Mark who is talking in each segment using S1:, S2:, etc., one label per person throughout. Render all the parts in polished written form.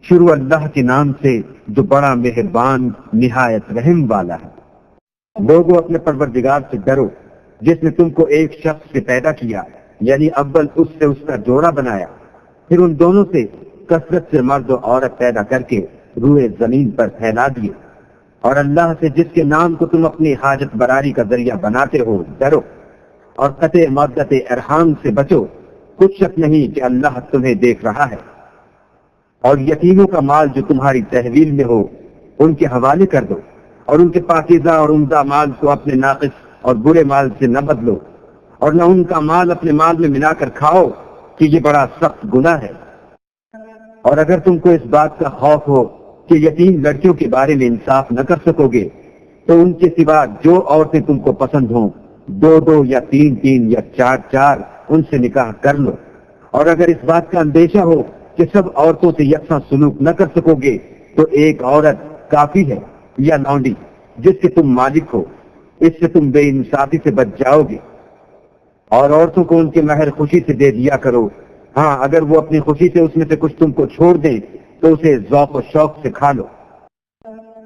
S1: شروع اللہ کے نام سے جو بڑا مہربان نہایت رحم والا ہے۔ لوگوں اپنے پروردگار سے ڈرو جس نے تم کو ایک شخص سے پیدا کیا، یعنی اول اس سے اس کا جوڑا بنایا، پھر ان دونوں سے کثرت سے مرد و عورت پیدا کر کے روئے زمین پر پھیلا دیے، اور اللہ سے جس کے نام کو تم اپنی حاجت براری کا ذریعہ بناتے ہو ڈرو، اور قطع مدت ارحام سے بچو، کچھ شک نہیں کہ اللہ تمہیں دیکھ رہا ہے۔ اور یتیموں کا مال جو تمہاری تحویل میں ہو ان کے حوالے کر دو، اور ان کے پاکیزہ اور عمدہ مال کو اپنے ناقص اور برے مال سے نہ بدلو، اور نہ ان کا مال اپنے مال میں ملا کر کھاؤ کہ یہ بڑا سخت گناہ ہے۔ اور اگر تم کو اس بات کا خوف ہو کہ یتیم لڑکیوں کے بارے میں انصاف نہ کر سکو گے تو ان کے سوا جو عورتیں تم کو پسند ہوں، 2 یا 3 یا 4 ان سے نکاح کر لو۔ اور اگر اس بات کا اندیشہ ہو کہ سب عورتوں سے یکساں سلوک نہ کر سکو گے تو ایک عورت کافی ہے یا لونڈی جس کے تم مالک ہو، اس سے تم بے انصافی سے بچ جاؤ گے۔ اور عورتوں کو ان کے مہر خوشی سے دے دیا کرو، ہاں اگر وہ اپنی خوشی سے اس میں سے کچھ تم کو چھوڑ دیں تو اسے ذوق و شوق سے کھا لو۔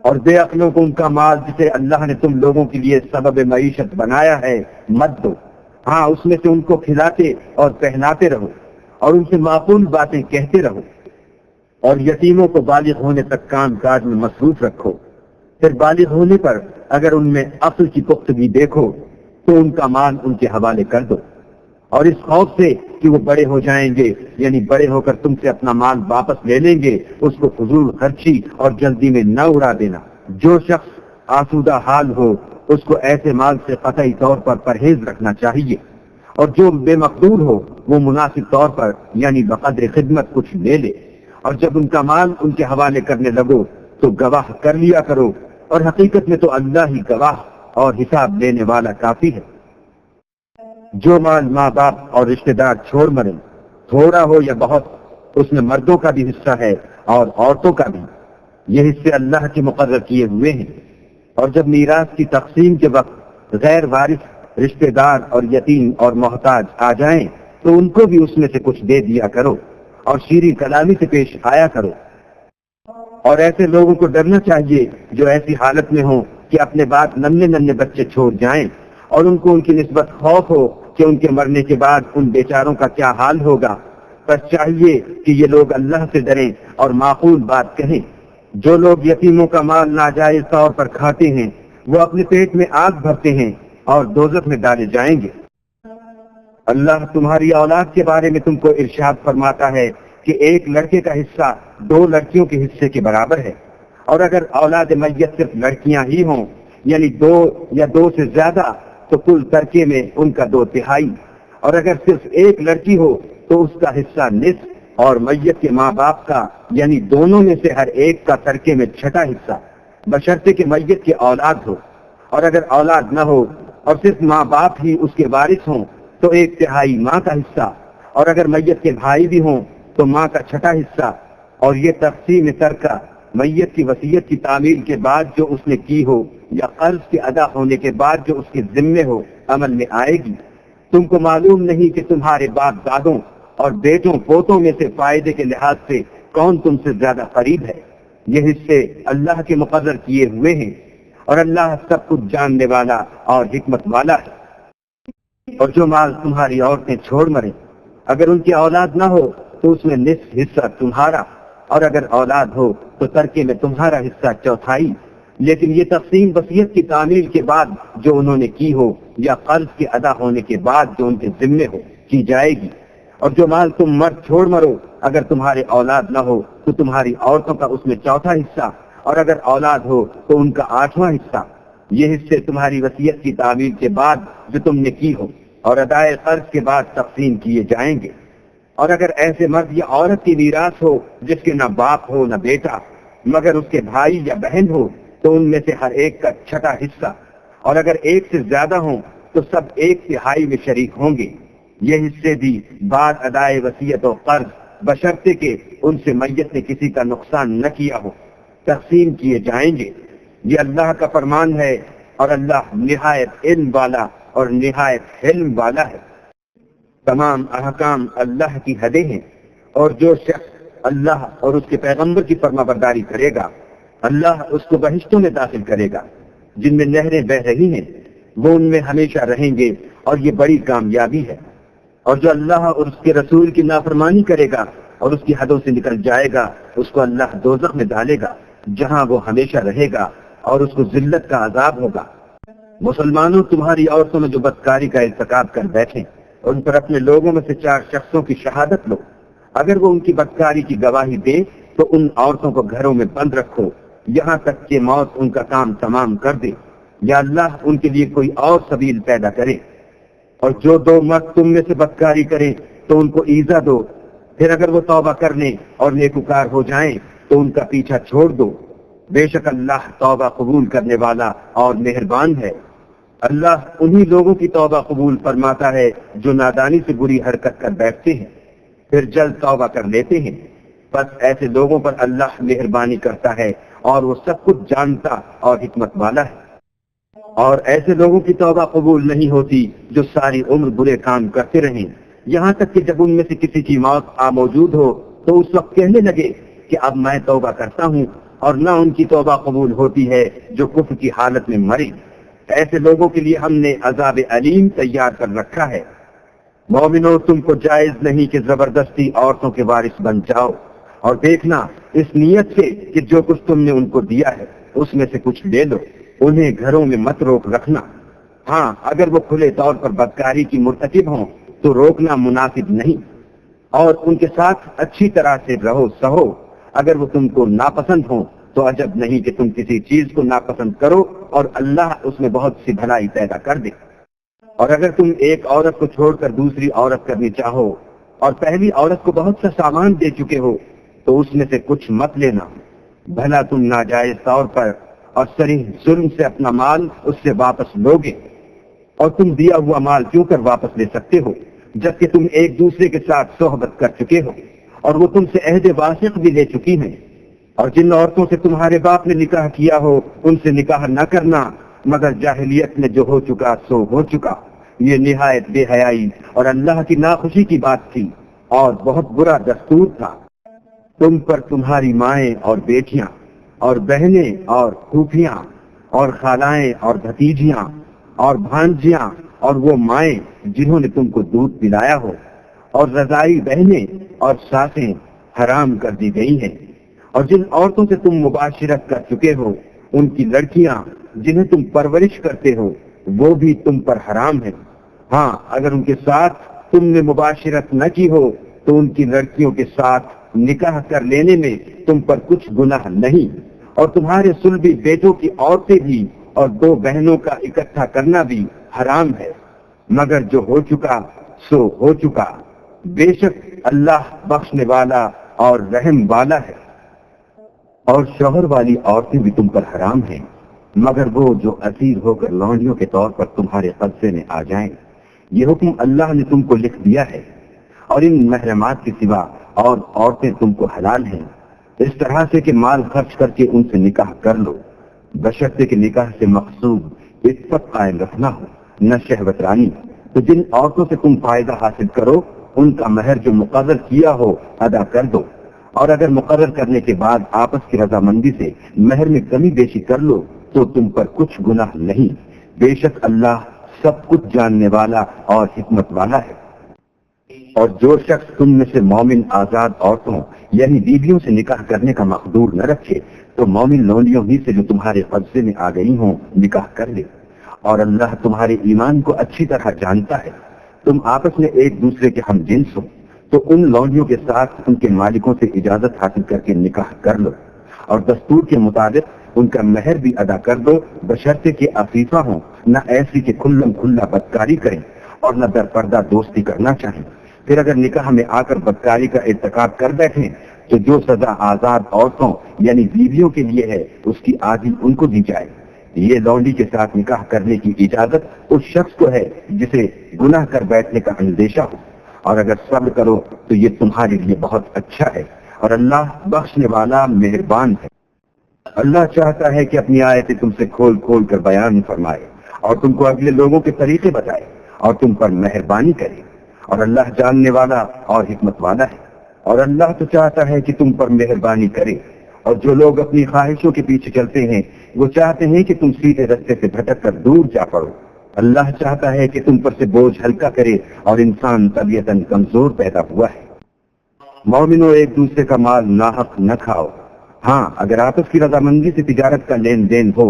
S1: اور بے عقلوں کو ان کا مال جسے اللہ نے تم لوگوں کے لیے سبب معیشت بنایا ہے مت دو، ہاں اس میں سے ان کو کھلاتے اور پہناتے رہو اور ان سے معقول باتیں کہتے رہو۔ اور یتیموں کو بالغ ہونے تک کام کاج میں مصروف رکھو، پھر بالغ ہونے پر اگر ان میں عقل کی پختگی دیکھو تو ان کا مال ان کے حوالے کر دو، اور اس خوف سے کہ وہ بڑے ہو جائیں گے یعنی بڑے ہو کر تم سے اپنا مال واپس لے لیں گے، اس کو فضول خرچی اور جلدی میں نہ اڑا دینا۔ جو شخص آسودہ حال ہو اس کو ایسے مال سے قطعی طور پر پرہیز رکھنا چاہیے، اور جو بے مقدور ہو وہ مناسب طور پر یعنی بقدر خدمت کچھ لے لے۔ اور جب ان کا مال ان کے حوالے کرنے لگو تو گواہ کر لیا کرو، اور حقیقت میں تو اللہ ہی گواہ اور حساب لینے والا کافی ہے۔ جو مال ماں باپ اور رشتہ دار چھوڑ مرے، تھوڑا ہو یا بہت، اس میں مردوں کا بھی حصہ ہے اور عورتوں کا بھی، یہ حصے اللہ کے مقرر کیے ہوئے ہیں۔ اور جب میراث کی تقسیم کے وقت غیر وارث رشتہ دار اور یتیم اور محتاج آ جائیں تو ان کو بھی اس میں سے کچھ دے دیا کرو اور شیریں کلامی سے پیش آیا کرو۔ اور ایسے لوگوں کو ڈرنا چاہیے جو ایسی حالت میں ہوں کہ اپنے بعد ننھے بچے چھوڑ جائیں، اور ان کو ان کی نسبت خوف ہو کہ ان کے مرنے کے بعد ان بیچاروں کا کیا حال ہوگا۔ بس چاہیے کہ یہ لوگ اللہ سے ڈریں اور معقول بات کہیں۔ جو لوگ یتیموں کا مال ناجائز طور پر کھاتے ہیں وہ اپنے پیٹ میں آگ بھرتے ہیں اور دوزخ میں ڈالے جائیں گے۔ اللہ تمہاری اولاد کے بارے میں تم کو ارشاد فرماتا ہے کہ ایک لڑکے کا حصہ 2 لڑکیوں کے حصے کے برابر ہے، اور اگر اولاد میت صرف لڑکیاں ہی ہوں یعنی 2 یا 2 سے زیادہ تو کل ترکے میں ان کا 2/3، اور اگر صرف ایک لڑکی ہو تو اس کا حصہ نصف، اور میت کے ماں باپ کا یعنی دونوں میں سے ہر ایک کا ترکے میں 6واں حصہ، بشرطے کہ میت کی اولاد ہو۔ اور اگر اولاد نہ ہو اور صرف ماں باپ ہی اس کے وارث ہوں تو 1/3 ماں کا حصہ، اور اگر میت کے بھائی بھی ہوں تو ماں کا 6واں حصہ۔ اور یہ تقسیم ترکہ میت کی وصیت کی تعمیل کے بعد جو اس نے کی ہو یا قرض کے ادا ہونے کے بعد جو اس کے ذمے ہو عمل میں آئے گی۔ تم کو معلوم نہیں کہ تمہارے باپ دادوں اور بیٹوں پوتوں میں سے فائدے کے لحاظ سے کون تم سے زیادہ قریب ہے۔ یہ حصے اللہ کے مقرر کیے ہوئے ہیں، اور اللہ سب کچھ جاننے والا اور حکمت والا ہے۔ اور جو مال تمہاری عورتیں چھوڑ مریں، اگر ان کی اولاد نہ ہو تو اس میں نصف حصہ تمہارا، اور اگر اولاد ہو تو ترکے میں تمہارا حصہ 1/4، لیکن یہ تقسیم وصیت کی تعمیل کے بعد جو انہوں نے کی ہو یا قرض کے ادا ہونے کے بعد جو ان کے ذمے ہو کی جائے گی۔ اور جو مال تم مرد چھوڑ مرو، اگر تمہارے اولاد نہ ہو تو تمہاری عورتوں کا اس میں 4واں حصہ، اور اگر اولاد ہو تو ان کا 8واں حصہ۔ یہ حصے تمہاری وصیت کی تعمیل کے بعد جو تم نے کی ہو اور ادائے قرض کے بعد تقسیم کیے جائیں گے۔ اور اگر ایسے مرد یا عورت کی میراث ہو جس کے نہ باپ ہو نہ بیٹا مگر اس کے بھائی یا بہن ہو تو ان میں سے ہر ایک کا 6واں حصہ، اور اگر ایک سے زیادہ ہوں تو سب 1/3 میں شریک ہوں گے۔ یہ حصے بھی بعد ادائے وصیت و قرض بشرطے کہ ان سے میت نے کسی کا نقصان نہ کیا ہو تقسیم کیے جائیں گے۔ یہ اللہ کا فرمان ہے، اور اللہ نہایت علم والا اور نہایت حلم والا ہے۔ تمام احکام اللہ کی حدیں ہیں، اور جو شخص اللہ اور اس کے پیغمبر کی فرما برداری کرے گا اللہ اس کو بہشتوں میں داخل کرے گا جن میں نہریں بہ رہی ہیں، وہ ان میں ہمیشہ رہیں گے اور یہ بڑی کامیابی ہے۔ اور جو اللہ اور اس کے رسول کی نافرمانی کرے گا اور اس کی حدوں سے نکل جائے گا، اس کو اللہ دوزخ میں ڈالے گا جہاں وہ ہمیشہ رہے گا اور اس کو ذلت کا عذاب ہوگا۔ مسلمانوں، تمہاری عورتوں میں جو بدکاری کا ارتکاب کر بیٹھے ان پر اپنے لوگوں میں سے 4 شخصوں کی شہادت لو، اگر وہ ان کی بدکاری کی گواہی دے تو ان عورتوں کو گھروں میں بند رکھو یہاں تک کہ موت ان کا کام تمام کر دے یا اللہ ان کے لیے کوئی اور سبیل پیدا کرے۔ اور جو 2 مرد تم میں سے بدکاری کریں تو ان کو ایذا دو، پھر اگر وہ توبہ کرنے اور نیکوکار ہو جائیں تو ان کا پیچھا چھوڑ دو، بے شک اللہ توبہ قبول کرنے والا اور مہربان ہے۔ اللہ انہی لوگوں کی توبہ قبول فرماتا ہے جو نادانی سے بری حرکت کر بیٹھتے ہیں پھر جلد توبہ کر لیتے ہیں، بس ایسے لوگوں پر اللہ مہربانی کرتا ہے اور وہ سب کچھ جانتا اور حکمت والا ہے۔ اور ایسے لوگوں کی توبہ قبول نہیں ہوتی جو ساری عمر برے کام کرتے رہیں یہاں تک کہ جب ان میں سے کسی کی موت آ موجود ہو تو اس وقت کہنے لگے کہ اب میں توبہ کرتا ہوں، اور نہ ان کی توبہ قبول ہوتی ہے جو کفر کی حالت میں مرے۔ ایسے لوگوں کے لیے ہم نے عذاب علیم تیار کر رکھا ہے۔ مومنو، تم کو جائز نہیں کہ زبردستی عورتوں کے وارث بن جاؤ، اور دیکھنا اس نیت سے کہ جو کچھ تم نے ان کو دیا ہے اس میں سے کچھ لے لو، انہیں گھروں میں مت روک رکھنا۔ ہاں، اگر وہ کھلے طور پر بدکاری کی مرتکب ہوں تو روکنا مناسب نہیں، اور ان کے ساتھ اچھی طرح سے رہو سہو۔ اگر وہ تم کو ناپسند ہوں تو عجب نہیں کہ تم کسی چیز کو ناپسند کرو اور اللہ اس میں بہت سی بھلائی پیدا کر دے۔ اور اگر تم ایک عورت کو چھوڑ کر دوسری عورت کرنی چاہو اور پہلی عورت کو بہت سا سامان دے چکے ہو تو اس میں سے کچھ مت لینا، بھلا تم ناجائز طور پر اور صریح ظلم سے اپنا مال اس سے واپس لوگے؟ اور تم دیا ہوا مال کیوں کر واپس لے سکتے ہو جبکہ تم ایک دوسرے کے ساتھ صحبت کر چکے ہو اور وہ تم سے عہد واثق بھی لے چکی ہیں؟ اور جن عورتوں سے تمہارے باپ نے نکاح کیا ہو ان سے نکاح نہ کرنا مگر جاہلیت میں جو ہو چکا سو ہو چکا۔ یہ نہایت بے حیائی اور اللہ کی ناخوشی کی بات تھی اور بہت برا دستور تھا۔ تم پر تمہاری مائیں اور بیٹیاں اور بہنیں اور پھوپھیاں اور خالائیں اور بھتیجیاں اور بھانجیاں اور وہ مائیں جنہوں نے تم کو دودھ پلایا ہو اور رضائی بہنیں اور ساسیں حرام کر دی گئی ہیں، اور جن عورتوں سے تم مباشرت کر چکے ہو ان کی لڑکیاں جنہیں تم پرورش کرتے ہو وہ بھی تم پر حرام ہیں۔ ہاں، اگر ان کے ساتھ تم نے مباشرت نہ کی ہو تو ان کی لڑکیوں کے ساتھ نکاح کر لینے میں تم پر کچھ گناہ نہیں، اور تمہارے صلبی بیٹوں کی عورتیں بھی اور 2 بہنوں کا اکٹھا کرنا بھی حرام ہے، مگر جو ہو چکا سو ہو چکا، بے شک اللہ بخشنے والا اور رحم والا ہے۔ اور شوہر والی عورتیں بھی تم پر حرام ہیں مگر وہ جو اسیر ہو کر لونڈیوں کے طور پر تمہارے قبضے میں آ جائیں۔ یہ حکم اللہ نے تم کو لکھ دیا ہے، اور ان محرمات کے سوا اور عورتیں تم کو حلال ہیں، اس طرح سے کہ مال خرچ کر کے ان سے نکاح کر لو، بشرطے کہ نکاح سے مقصود عفت قائم رکھنا ہو، نہ شہوت رانی۔ تو جن عورتوں سے تم فائدہ حاصل کرو ان کا مہر جو مقرر کیا ہو ادا کر دو، اور اگر مقرر کرنے کے بعد آپس کی رضامندی سے مہر میں کمی بیشی کر لو تو تم پر کچھ گناہ نہیں، بے شک اللہ سب کچھ جاننے والا اور حکمت والا ہے۔ اور جو شخص تم میں سے مومن آزاد عورتوں یعنی بیویوں سے نکاح کرنے کا مقدور نہ رکھے تو مومن لونڈیوں ہی سے جو تمہارے قبضے میں آ گئی ہوں نکاح کر لے، اور اللہ تمہارے ایمان کو اچھی طرح جانتا ہے۔ تم آپس میں ایک دوسرے کے ہم جنس ہو تو ان لونڈیوں کے ساتھ ان کے مالکوں سے اجازت حاصل کر کے نکاح کر لو، اور دستور کے مطابق ان کا مہر بھی ادا کر دو، بشرطے کہ عفیفہ ہوں، نہ ایسی کہ کھلم کھلا بدکاری کریں اور نہ در پردہ دوستی کرنا چاہیں۔ پھر اگر نکاح میں آ کر بدکاری کا ارتکاب کر بیٹھیں تو جو سزا آزاد عورتوں یعنی بیویوں کے لیے ہے اس کی آدھی ان کو دی جائے۔ یہ لونڈی کے ساتھ نکاح کرنے کی اجازت اس شخص کو ہے جسے گناہ کر بیٹھنے کا اندیشہ ہو، اور اگر صبر کرو تو یہ تمہارے لیے بہت اچھا ہے، اور اللہ بخشنے والا مہربان ہے۔ اللہ چاہتا ہے کہ اپنی آیتیں تم سے کھول کھول کر بیان فرمائے اور تم کو اگلے لوگوں کے طریقے بتائے اور تم پر مہربانی کرے، اور اللہ جاننے والا اور حکمت والا ہے۔ اور اللہ تو چاہتا ہے کہ تم پر مہربانی کرے، اور جو لوگ اپنی خواہشوں کے پیچھے چلتے ہیں وہ چاہتے ہیں کہ تم سیدھے رستے سے بھٹک کر دور جا پڑو۔ اللہ چاہتا ہے کہ تم پر سے بوجھ ہلکا کرے، اور انسان طبیعتاً کمزور پیدا ہوا ہے۔ مومنوں، ایک دوسرے کا مال ناحق نہ کھاؤ۔ ہاں، اگر آپس کی رضامندی سے تجارت کا لین دین ہو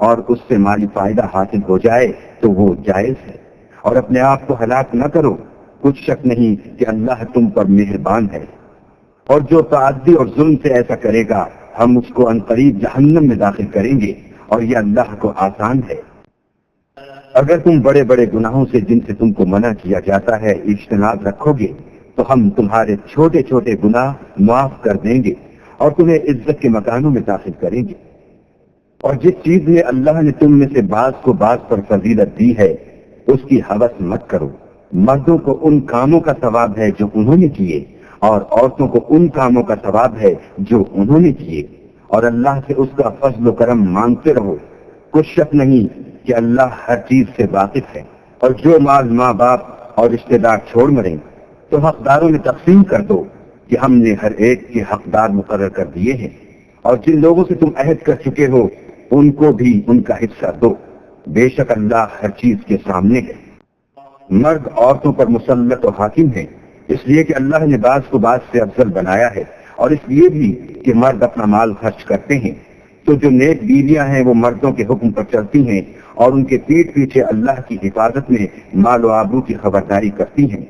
S1: اور اس سے مالی فائدہ حاصل ہو جائے تو وہ جائز ہے، اور اپنے آپ کو ہلاک نہ کرو، کچھ شک نہیں کہ اللہ تم پر مہربان ہے۔ اور جو تعدی اور ظلم سے ایسا کرے گا ہم اس کو عنقریب جہنم میں داخل کریں گے، اور یہ اللہ کو آسان ہے۔ اگر تم بڑے بڑے گناہوں سے جن سے تم کو منع کیا جاتا ہے اجتناب رکھو گے تو ہم تمہارے چھوٹے چھوٹے گناہ معاف کر دیں گے اور تمہیں عزت کے مکانوں میں داخل کریں گے۔ اور جس چیز میں اللہ نے تم میں سے بعض کو بعض پر فضیلت دی ہے اس کی ہوس مت کرو۔ مردوں کو ان کاموں کا ثواب ہے جو انہوں نے کیے، اور عورتوں کو ان کاموں کا ثواب ہے جو انہوں نے کیے، اور اللہ سے اس کا فضل و کرم مانگتے رہو۔ کچھ شک نہیں کہ اللہ ہر چیز سے واقف ہے۔ اور جو مال ماں باپ اور رشتے دار چھوڑ مریں تو حقداروں میں تقسیم کر دو کہ ہم نے ہر ایک کے حقدار مقرر کر دیے ہیں، اور جن لوگوں سے تم عہد کر چکے ہو ان کو بھی ان کا حصہ دو، بے شک اللہ ہر چیز کے سامنے ہے۔ مرد عورتوں پر مسلط و حاکم ہیں، اس لیے کہ اللہ نے بعض کو بعض سے افضل بنایا ہے، اور اس لیے بھی کہ مرد اپنا مال خرچ کرتے ہیں۔ تو جو نیک بیویاں ہیں وہ مردوں کے حکم پر چلتی ہیں اور ان کے پیٹھ پیچھے اللہ کی حفاظت میں مال و آبرو کی خبرداری کرتی ہیں۔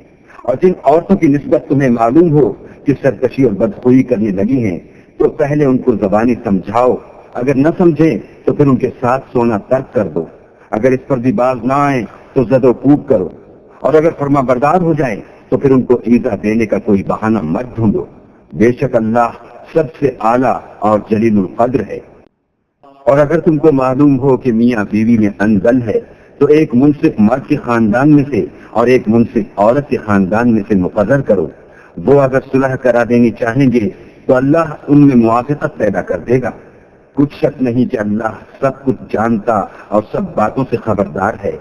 S1: اور جن عورتوں کی نسبت تمہیں معلوم ہو کہ سرکشی اور بدخوئی کرنے لگی ہیں تو پہلے ان کو زبانی سمجھاؤ، اگر نہ سمجھیں تو پھر ان کے ساتھ سونا ترک کر دو، اگر اس پر بھی باز نہ آئیں تو زد و کوب کرو، اور اگر فرما بردار ہو جائیں تو پھر ان کو ایذا دینے کا کوئی بہانہ مت ڈھونڈو، بے شک اللہ سب سے اعلیٰ اور جلیل القدر ہے۔ اور اگر تم کو معلوم ہو کہ میاں بیوی میں انزل ہے تو ایک منصف مرد کے خاندان میں سے اور ایک منصف عورت کے خاندان میں سے مقرر کرو، وہ اگر صلح کرا دینی چاہیں گے تو اللہ ان میں موافقت پیدا کر دے گا۔ کچھ شک نہیں کہ اللہ سب کچھ جانتا اور سب باتوں سے خبردار ہے۔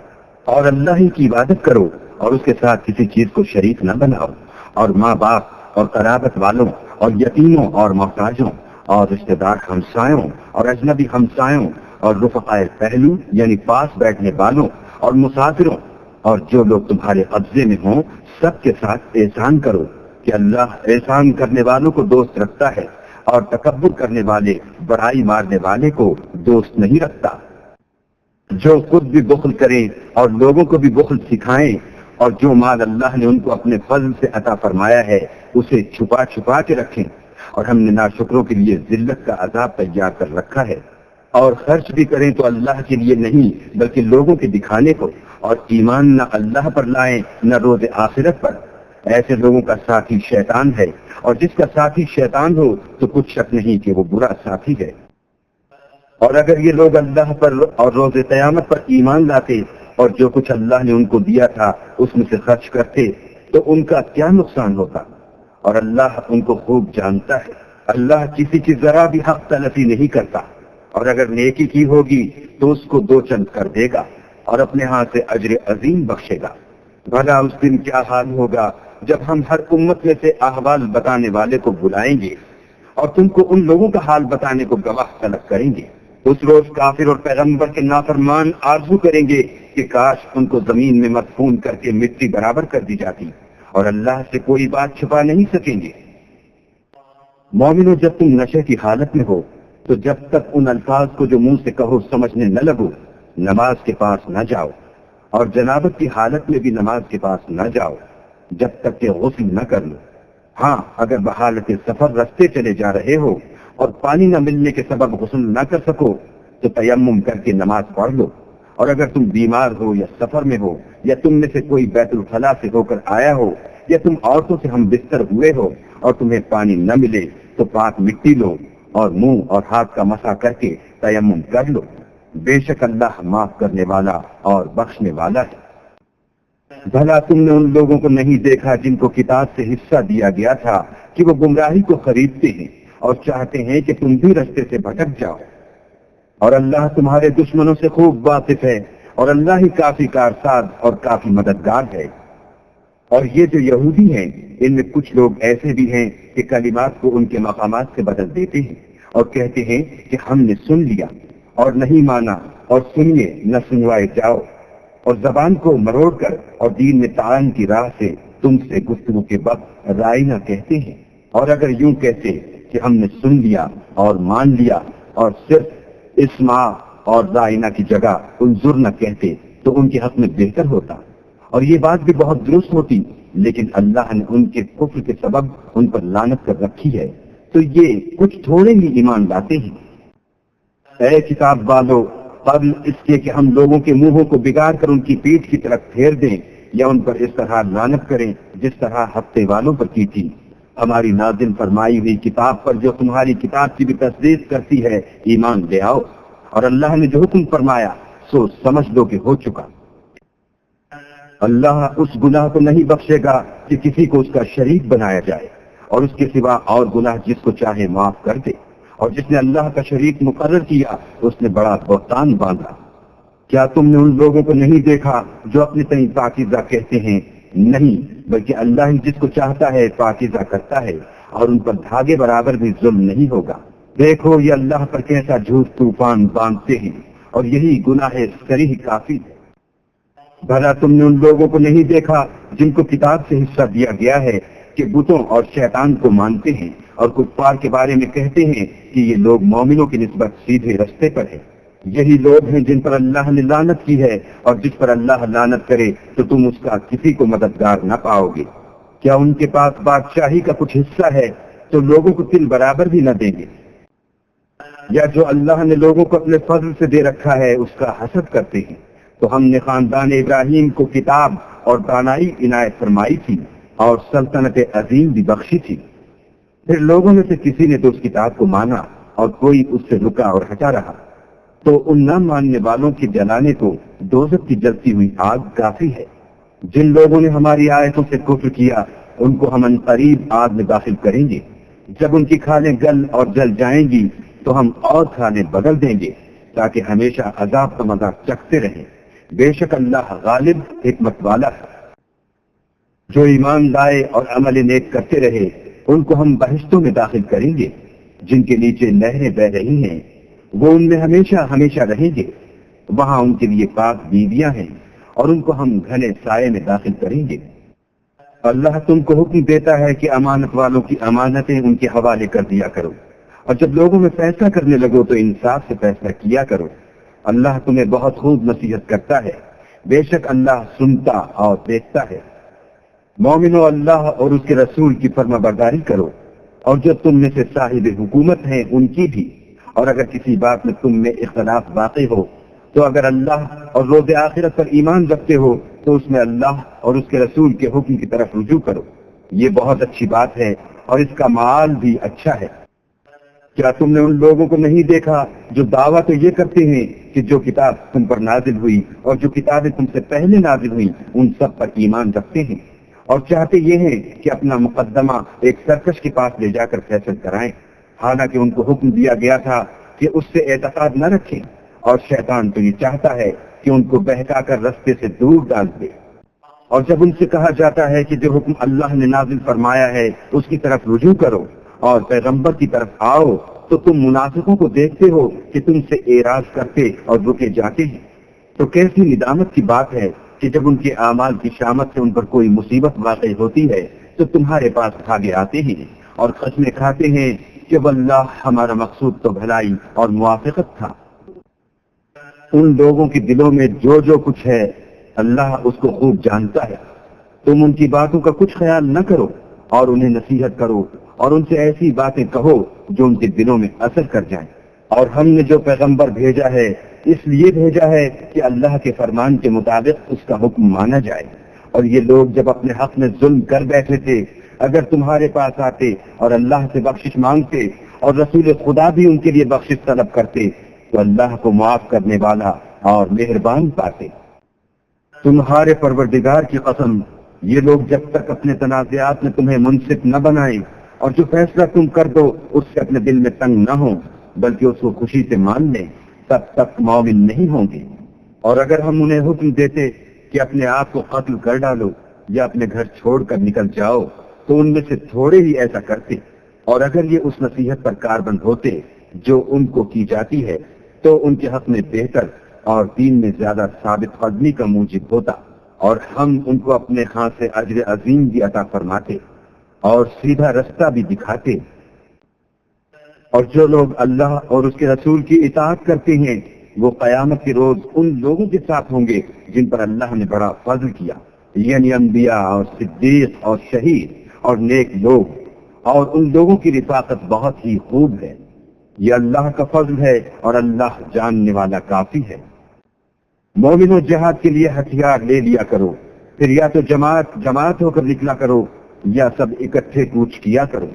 S1: اور اللہ ہی کی عبادت کرو اور اس کے ساتھ کسی چیز کو شریک نہ بناؤ، اور ماں باپ اور قرابت والوں اور یتیموں اور محتاجوں اور رشتہ دار ہمسایوں اور اجنبی ہمسایوں اور رفقائے پہلو یعنی پاس بیٹھنے والوں اور مسافروں اور جو لوگ تمہارے قبضے میں ہوں سب کے ساتھ احسان کرو، کہ اللہ احسان کرنے والوں کو دوست رکھتا ہے اور تکبر کرنے والے بڑائی مارنے والے کو دوست نہیں رکھتا۔ جو خود بھی بخل کریں اور لوگوں کو بھی بخل سکھائیں، اور جو مال اللہ نے ان کو اپنے فضل سے عطا فرمایا ہے اسے چھپا چھپا کے رکھیں، اور ہم نے ناشکروں کے لیے ذلت کا عذاب تیار کر رکھا ہے۔ اور خرچ بھی کریں تو اللہ کے لیے نہیں بلکہ لوگوں کے دکھانے کو، اور ایمان نہ اللہ پر لائیں نہ روز آخرت پر، ایسے لوگوں کا ساتھی شیطان ہے، اور جس کا ساتھی شیطان ہو تو کچھ شک نہیں کہ وہ برا ساتھی ہے۔ اور اگر یہ لوگ اللہ پر اور روز قیامت پر ایمان لاتے اور جو کچھ اللہ نے ان کو دیا تھا اس میں سے خرچ کرتے تو ان کا کیا نقصان ہوتا، اور اللہ ان کو خوب جانتا ہے۔ اللہ کسی کی ذرا بھی حق تلفی نہیں کرتا، اور اگر نیکی کی ہوگی تو اس کو دو چند کر دے گا اور اپنے ہاتھ سے اجر عظیم بخشے گا۔ بھلا اس دن کیا حال ہوگا جب ہم ہر امت میں سے احوال بتانے والے کو بلائیں گے اور تم کو ان لوگوں کا حال بتانے کو گواہ طلب کریں گے۔ اس روز کافر اور پیغمبر کے نافرمان آرزو کریں گے کہ کاش ان کو زمین میں مدفون کر کے مٹی برابر کر دی جاتی، اور اللہ سے کوئی بات چھپا نہیں سکیں گے۔ مومنو، جب تم نشے کی حالت میں ہو تو جب تک ان الفاظ کو جو منہ سے کہو سمجھنے نہ لگو نماز کے پاس نہ جاؤ، اور جنابت کی حالت میں بھی نماز کے پاس نہ جاؤ جب تک کہ غسل نہ کر لو۔ ہاں، اگر بحالت سفر رستے چلے جا رہے ہو اور پانی نہ ملنے کے سبب غسل نہ کر سکو تو تیمم کر کے نماز پڑھ لو، اور اگر تم بیمار ہو یا سفر میں ہو یا تم میں سے کوئی بیت الخلاء سے ہو کر آیا ہو یا تم عورتوں سے ہم بستر ہوئے ہو اور تمہیں پانی نہ ملے تو پاک مٹی لو اور منہ اور ہاتھ کا مسح کر کے تیمم کر لو، بے شک اللہ معاف کرنے والا اور بخشنے والا ہے۔ بھلا تم نے ان لوگوں کو نہیں دیکھا جن کو کتاب سے حصہ دیا گیا تھا کہ وہ گمراہی کو خریدتے ہیں اور چاہتے ہیں کہ تم بھی رستے سے بھٹک جاؤ، اور اللہ تمہارے دشمنوں سے خوب واقف ہے، اور اللہ ہی کافی کارساز اور کافی مددگار ہے۔ اور یہ جو یہودی ہیں ان میں کچھ لوگ ایسے بھی ہیں کہ کلمات کو ان کے مقامات سے بدل دیتے ہیں اور کہتے ہیں کہ ہم نے سن لیا اور نہیں مانا، اور سنیے نہ سنوائے جاؤ، اور زبان کو مروڑ کر اور دین میں تعین کی راہ سے تم سے گفتگو کے وقت رائے نہ کہتے ہیں، اور اگر یوں کہتے کہ ہم نے سن لیا اور مان لیا اور صرف اسمع اور رائنا کی جگہ انظر نہ کہتے تو ان کے حق میں بہتر ہوتا، اور یہ بات بھی بہت درست ہوتی، لیکن اللہ نے ان کے کفر کے سبب ان پر لعنت کر رکھی ہے، تو یہ کچھ تھوڑے ہی ایمان لاتے ہیں۔ اے کتاب والو، قبل اس کے کہ ہم لوگوں کے منہوں کو بگاڑ کر ان کی پیٹھ کی طرف پھیر دیں یا ان پر اس طرح لعنت کریں جس طرح ہفتے والوں پر کی تھی، ہماری نازل فرمائی ہوئی کتاب پر جو تمہاری کتاب کی بھی تصدیق کرتی ہے ایمان لے آؤ، اور اللہ نے جو حکم فرمایا سو سمجھ لو کہ ہو چکا۔ اللہ اس گناہ کو نہیں بخشے گا کہ کسی کو اس کا شریک بنایا جائے، اور اس کے سوا اور گناہ جس کو چاہے معاف کر دے، اور جس نے اللہ کا شریک مقرر کیا اس نے بڑا بہتان باندھا۔ کیا تم نے ان لوگوں کو نہیں دیکھا جو اپنے تئیں پاکیزہ کہتے ہیں؟ نہیں، بلکہ اللہ ہی جس کو چاہتا ہے پاکیزہ کرتا ہے، اور ان پر دھاگے برابر بھی ظلم نہیں ہوگا۔ دیکھو یہ اللہ پر کیسا جھوٹ طوفان باندھتے ہیں، اور یہی گناہ صریح کافی ہے۔ بھلا تم نے ان لوگوں کو نہیں دیکھا جن کو کتاب سے حصہ دیا گیا ہے کہ بتوں اور شیطان کو مانتے ہیں اور کفار کے بارے میں کہتے ہیں کہ یہ لوگ مومنوں کی نسبت سیدھے رستے پر ہیں؟ یہی لوگ ہیں جن پر اللہ نے لعنت کی ہے، اور جس پر اللہ لعنت کرے تو تم اس کا کسی کو مددگار نہ پاؤ گے۔ کیا ان کے پاس بادشاہی کا کچھ حصہ ہے تو لوگوں کو تل برابر بھی نہ دیں گے؟ یا جو اللہ نے لوگوں کو اپنے فضل سے دے رکھا ہے اس کا حسد کرتے ہیں؟ تو ہم نے خاندان ابراہیم کو کتاب اور دانائی عنایت فرمائی تھی اور سلطنت عظیم بھی بخشی تھی۔ پھر لوگوں میں سے کسی نے تو اس کتاب کو مانا اور کوئی اس سے رکا اور ہٹا رہا، تو ان نہ ماننے والوں کے جلانے کو دوزخ کی جلتی ہوئی آگ کافی ہے۔ جن لوگوں نے ہماری آیتوں سے کفر کیا ان کو ہم عنقریب آگ میں داخل کریں گے، جب ان کی کھالیں گل اور جل جائیں گی تو ہم اور کھالیں بدل دیں گے تاکہ ہمیشہ عذاب کا مزہ چکھتے رہیں۔ بے شک اللہ غالب حکمت والا ہے۔ جو ایمان لائے اور عمل نیک کرتے رہے ان کو ہم بہشتوں میں داخل کریں گے جن کے نیچے نہریں بہ رہی ہیں، وہ ان میں ہمیشہ ہمیشہ رہیں گے، وہاں ان کے لیے پاک بیویاں ہیں اور ان کو ہم گھنے سائے میں داخل کریں گے۔ اللہ تم کو حکم دیتا ہے کہ امانت والوں کی امانتیں ان کے حوالے کر دیا کرو، اور جب لوگوں میں فیصلہ کرنے لگو تو انصاف سے فیصلہ کیا کرو۔ اللہ تمہیں بہت خوب نصیحت کرتا ہے، بے شک اللہ سنتا اور دیکھتا ہے۔ مومنو، اللہ اور اس کے رسول کی فرما برداری کرو، اور جو تم میں سے صاحب حکومت ہیں ان کی بھی، اور اگر کسی بات میں تم میں اختلاف واقع ہو تو اگر اللہ اور روز آخرت پر ایمان رکھتے ہو تو اس میں اللہ اور اس کے رسول کے حکم کی طرف رجوع کرو، یہ بہت اچھی بات ہے اور اس کا معال بھی اچھا ہے۔ کیا تم نے ان لوگوں کو نہیں دیکھا جو دعویٰ تو یہ کرتے ہیں کہ جو کتاب تم پر نازل ہوئی اور جو کتابیں تم سے پہلے نازل ہوئی ان سب پر ایمان رکھتے ہیں، اور چاہتے یہ ہیں کہ اپنا مقدمہ ایک سرکش کے پاس لے جا کر فیصل کرائیں، حالانکہ ان کو حکم دیا گیا تھا کہ اس سے اعتقاد نہ رکھیں، اور شیطان تو یہ چاہتا ہے کہ ان کو بہکا کر رستے سے دور ڈال دے۔ اور جب ان سے کہا جاتا ہے کہ جو حکم اللہ نے نازل فرمایا ہے اس کی طرف رجوع کرو اور پیغمبر کی طرف آؤ، تو تم منافقوں کو دیکھتے ہو کہ تم سے اعراض کرتے اور رکے جاتے ہیں۔ تو کیسی ندامت کی بات ہے کہ جب ان کے اعمال کی شامت سے ان پر کوئی مصیبت واقع ہوتی ہے تو تمہارے پاس بھاگے آتے ہیں اور قسمیں کھاتے ہیں کہ واللہ ہمارا مقصود تو بھلائی اور موافقت تھا۔ ان لوگوں کے دلوں میں جو جو کچھ ہے اللہ اس کو خوب جانتا ہے۔ تم ان کی باتوں کا کچھ خیال نہ کرو اور انہیں نصیحت کرو اور ان سے ایسی باتیں کہو جو ان کے دلوں میں اثر کر جائیں۔ اور ہم نے جو پیغمبر بھیجا ہے اس لیے بھیجا ہے کہ اللہ کے فرمان کے مطابق اس کا حکم مانا جائے، اور یہ لوگ جب اپنے حق میں ظلم کر بیٹھے تھے اگر تمہارے پاس آتے اور اللہ سے بخشش مانگتے اور رسول خدا بھی ان کے لیے بخشش طلب کرتے تو اللہ کو معاف کرنے والا اور مہربان پاتے۔ تمہارے پروردگار کی قسم، یہ لوگ جب تک اپنے تنازعات میں تمہیں منصف نہ بنائیں اور جو فیصلہ تم کر دو اس سے اپنے دل میں تنگ نہ ہو بلکہ اس کو خوشی سے مان لیں، تب تک مومن نہیں ہوں گے۔ اور اگر ہم انہیں حکم دیتے کہ اپنے آپ کو قتل کر ڈالو یا اپنے گھر چھوڑ کر نکل جاؤ تو ان میں سے تھوڑے ہی ایسا کرتے، اور اگر یہ اس نصیحت پر کاربند ہوتے جو ان کو کی جاتی ہے تو ان کے حق میں بہتر اور دین میں زیادہ ثابت قدمی کا موجب ہوتا، اور ہم ان کو اپنے ہاں سے اجر عظیم بھی عطا فرماتے اور سیدھا رستہ بھی دکھاتے۔ اور جو لوگ اللہ اور اس کے رسول کی اطاعت کرتے ہیں وہ قیامت کے روز ان لوگوں کے ساتھ ہوں گے جن پر اللہ نے بڑا فضل کیا، یعنی انبیاء اور صدیق اور شہید اور نیک لوگ، اور ان لوگوں کی رفاقت بہت ہی خوب ہے۔ یہ اللہ کا فضل ہے اور اللہ جاننے والا کافی ہے۔ مومنوں، جہاد کے لیے ہتھیار لے لیا کرو، پھر یا تو جماعت جماعت ہو کر نکلا کرو یا سب اکٹھے کوچ کیا کرو۔